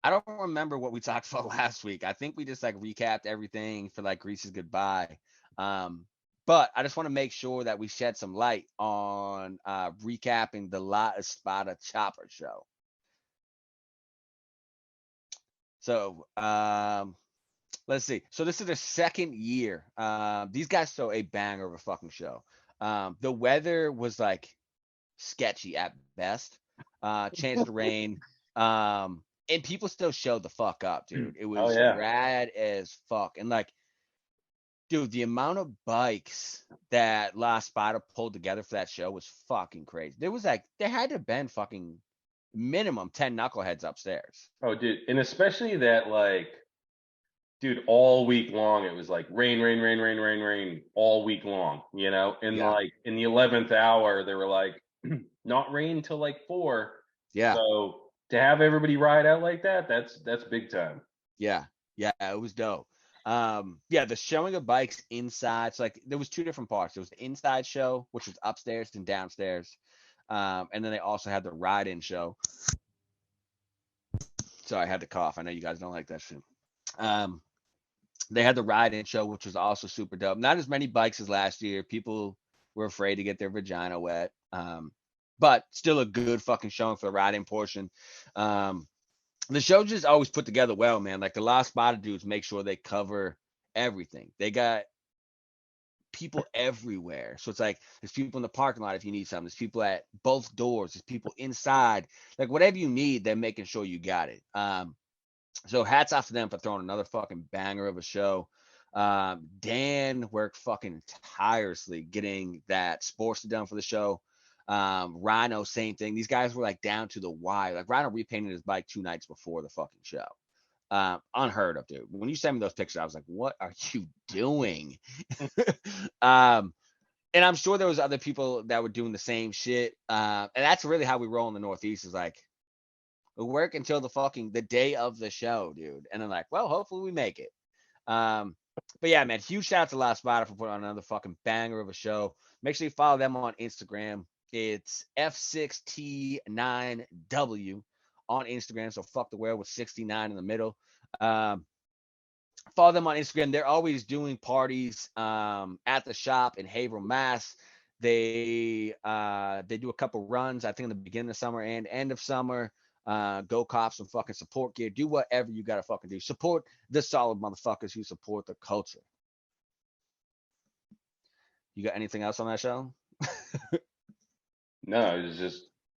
don't remember what we talked about last week. I think we just like recapped everything for like Greece's goodbye. But I just want to make sure that we shed some light on recapping the La Espada Chopper show. So let's see. So this is their second year. These guys throw a banger of a fucking show. The weather was like sketchy at best. Chance of rain. And people still showed the fuck up, dude. It was rad as fuck. And like, dude, the amount of bikes that La Espada pulled together for that show was fucking crazy. There had to have been fucking minimum 10 knuckleheads upstairs. Oh, dude, and especially that like, dude, all week long it was like rain, rain, rain, rain, rain, rain all week long, you know. And like in the 11th hour, they were like, not rain till like 4. Yeah. So to have everybody ride out like that, that's big time. Yeah, it was dope. Yeah, the showing of bikes inside. So like there was 2 different parts. There was the inside show, which was upstairs and downstairs. And then they also had the ride-in show. Sorry, I had to cough. I know you guys don't like that shit. They had the ride-in show, which was also super dope. Not as many bikes as last year. People were afraid to get their vagina wet. But still a good fucking showing for the ride-in portion. The show just always put together well, man. Like the La Espada dudes make sure they cover everything. They got people everywhere. So it's like there's people in the parking lot if you need something. There's people at both doors. There's people inside. Like whatever you need, they're making sure you got it. So hats off to them for throwing another fucking banger of a show. Dan worked fucking tirelessly getting that sports done for the show. Rhino, same thing. These guys were like down to the wire. Like Rhino repainted his bike 2 nights before the fucking show. Unheard of, dude. When you sent me those pictures, I was like, what are you doing? And I'm sure there was other people that were doing the same shit. And that's really how we roll in the Northeast is like, we work until the day of the show, dude. And I'm like, well, hopefully we make it. But yeah, man, huge shout out to La Espada for putting on another fucking banger of a show. Make sure you follow them on Instagram. It's F6T9W on Instagram. So fuck the world with 69 in the middle. Follow them on Instagram. They're always doing parties at the shop in Haverhill, Mass. They do a couple runs, I think in the beginning of summer and end of summer. Go cop some fucking support gear. Do whatever you gotta fucking do. Support the solid motherfuckers who support the culture. You got anything else on that show? No,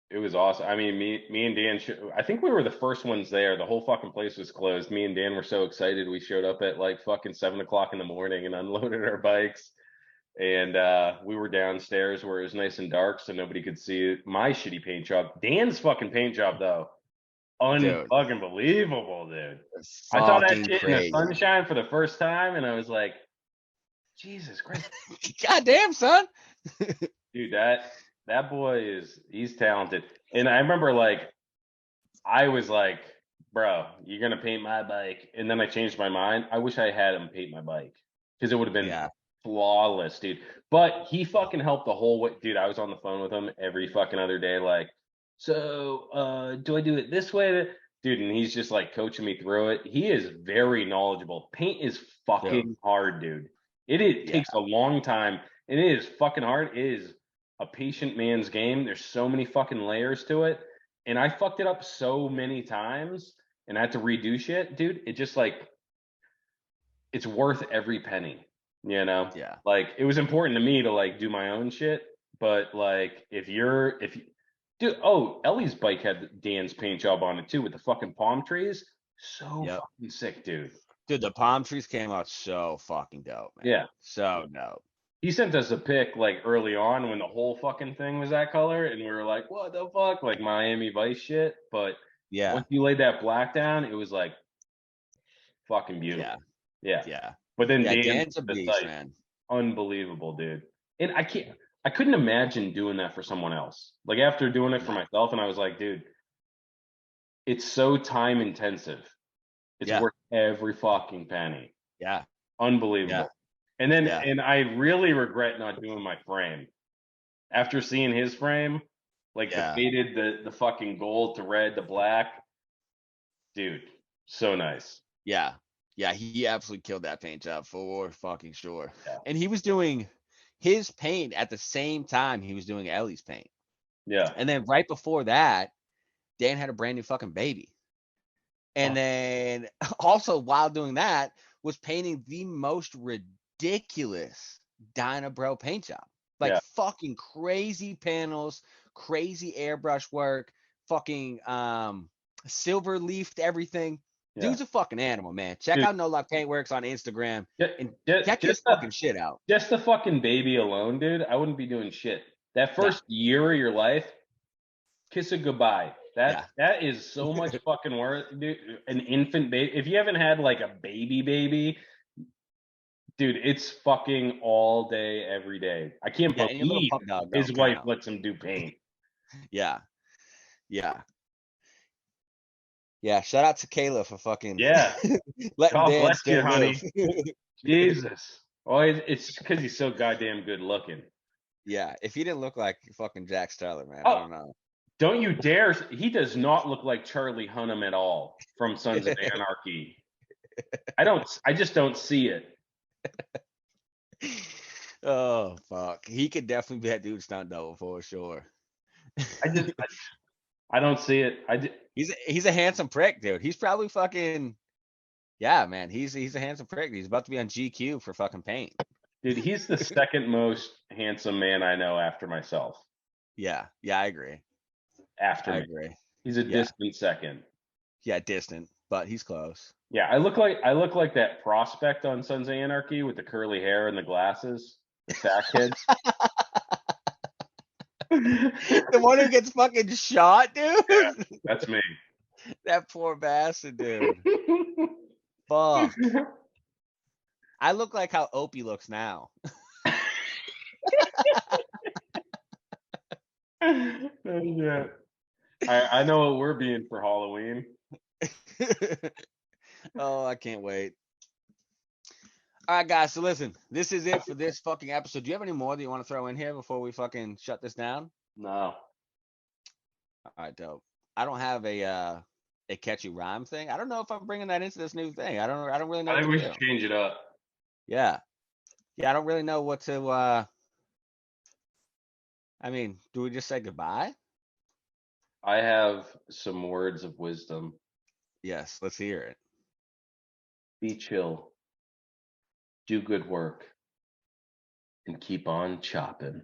it was awesome. I mean, me and Dan, I think we were the first ones there. The whole fucking place was closed. Me and Dan were so excited. We showed up at like fucking 7 o'clock in the morning and unloaded our bikes. And we were downstairs where it was nice and dark, so nobody could see my shitty paint job. Dan's fucking paint job, though, Dude, unfucking believable, dude. it's I saw that fucking shit in the crazy. sunshine for the first time, and I was like, Jesus Christ, Goddamn, son. dude, that boy he's talented. And I remember like I was like, bro, you're gonna paint my bike, and then I changed my mind. I wish I had him paint my bike because it would have been Yeah. flawless, dude. But he fucking helped the whole way, dude. I was on the phone with him every fucking other day, like, so do I do it this way, dude? And he's just like coaching me through it. He is very knowledgeable. Paint is fucking hard, dude. It takes a long time, and it is fucking hard. It is a patient man's game. There's so many fucking layers to it, and I fucked it up so many times, and I had to redo shit, dude. It just like it's worth every penny. You know, Yeah. like it was important to me to like do my own shit, but like dude, Ellie's bike had Dan's paint job on it too with the fucking palm trees. So fucking sick, dude. Dude, the palm trees came out so fucking dope, man. Yeah. So dope. He sent us a pic like early on when the whole fucking thing was that color, and we were like, what the fuck? Like Miami Vice shit. But Yeah. once you laid that black down, it was like fucking beautiful. Yeah. Yeah. But then Dan's a beast, man. Unbelievable, dude. And I couldn't imagine doing that for someone else. Like after doing it for myself, and I was like, dude, it's so time intensive. It's worth every fucking penny. Yeah. Unbelievable. Yeah. And then and I really regret not doing my frame. After seeing his frame, like the faded, the fucking gold to red to black. Dude, so nice. Yeah. Yeah, he absolutely killed that paint job for fucking sure. Yeah. And he was doing his paint at the same time he was doing Ellie's paint. Yeah. And then right before that, Dan had a brand new fucking baby. And then also while doing that was painting the most ridiculous Dynabro paint job. Like fucking crazy panels, crazy airbrush work, fucking silver leafed everything. Yeah. Dude's a fucking animal, man. Check out No Luck Paintworks on Instagram and check his fucking shit out. Just the fucking baby alone, dude. I wouldn't be doing shit. That first year of your life, kiss it goodbye. That is so much fucking worth, dude. An infant baby. If you haven't had like a baby, dude, it's fucking all day, every day. I can't believe his wife lets him do paint. Yeah. Yeah, shout out to Kayla for fucking letting Dan still honey. Jesus. Oh, it's because he's so goddamn good looking. Yeah, if he didn't look like fucking Jack Steller, man, I don't know. Don't you dare! He does not look like Charlie Hunnam at all from Sons of Anarchy. I just don't see it. Oh fuck, he could definitely be that dude stunt double for sure. I don't see it. He's a handsome prick, dude. He's probably fucking man. He's a handsome prick. He's about to be on GQ for fucking paint. Dude, he's the second most handsome man I know after myself. Yeah, I agree. I agree. He's a distant second. Yeah, distant, but he's close. Yeah, I look like that prospect on Sons of Anarchy with the curly hair and the glasses, the fat kid. The one who gets fucking shot, dude. Yeah, that's me. That poor bastard, dude. Fuck. I look like how Opie looks now. Yeah. I know what we're being for Halloween. Oh, I can't wait. All right, guys. So listen, this is it for this fucking episode. Do you have any more that you want to throw in here before we fucking shut this down? No. All right, dope. I don't have a a catchy rhyme thing. I don't know if I'm bringing that into this new thing. I don't really know I what think to we do. should change it up. Yeah. Yeah, I don't really know what to I mean, do we just say goodbye? I have some words of wisdom. Yes, let's hear it. Be chill, do good work, and keep on chopping.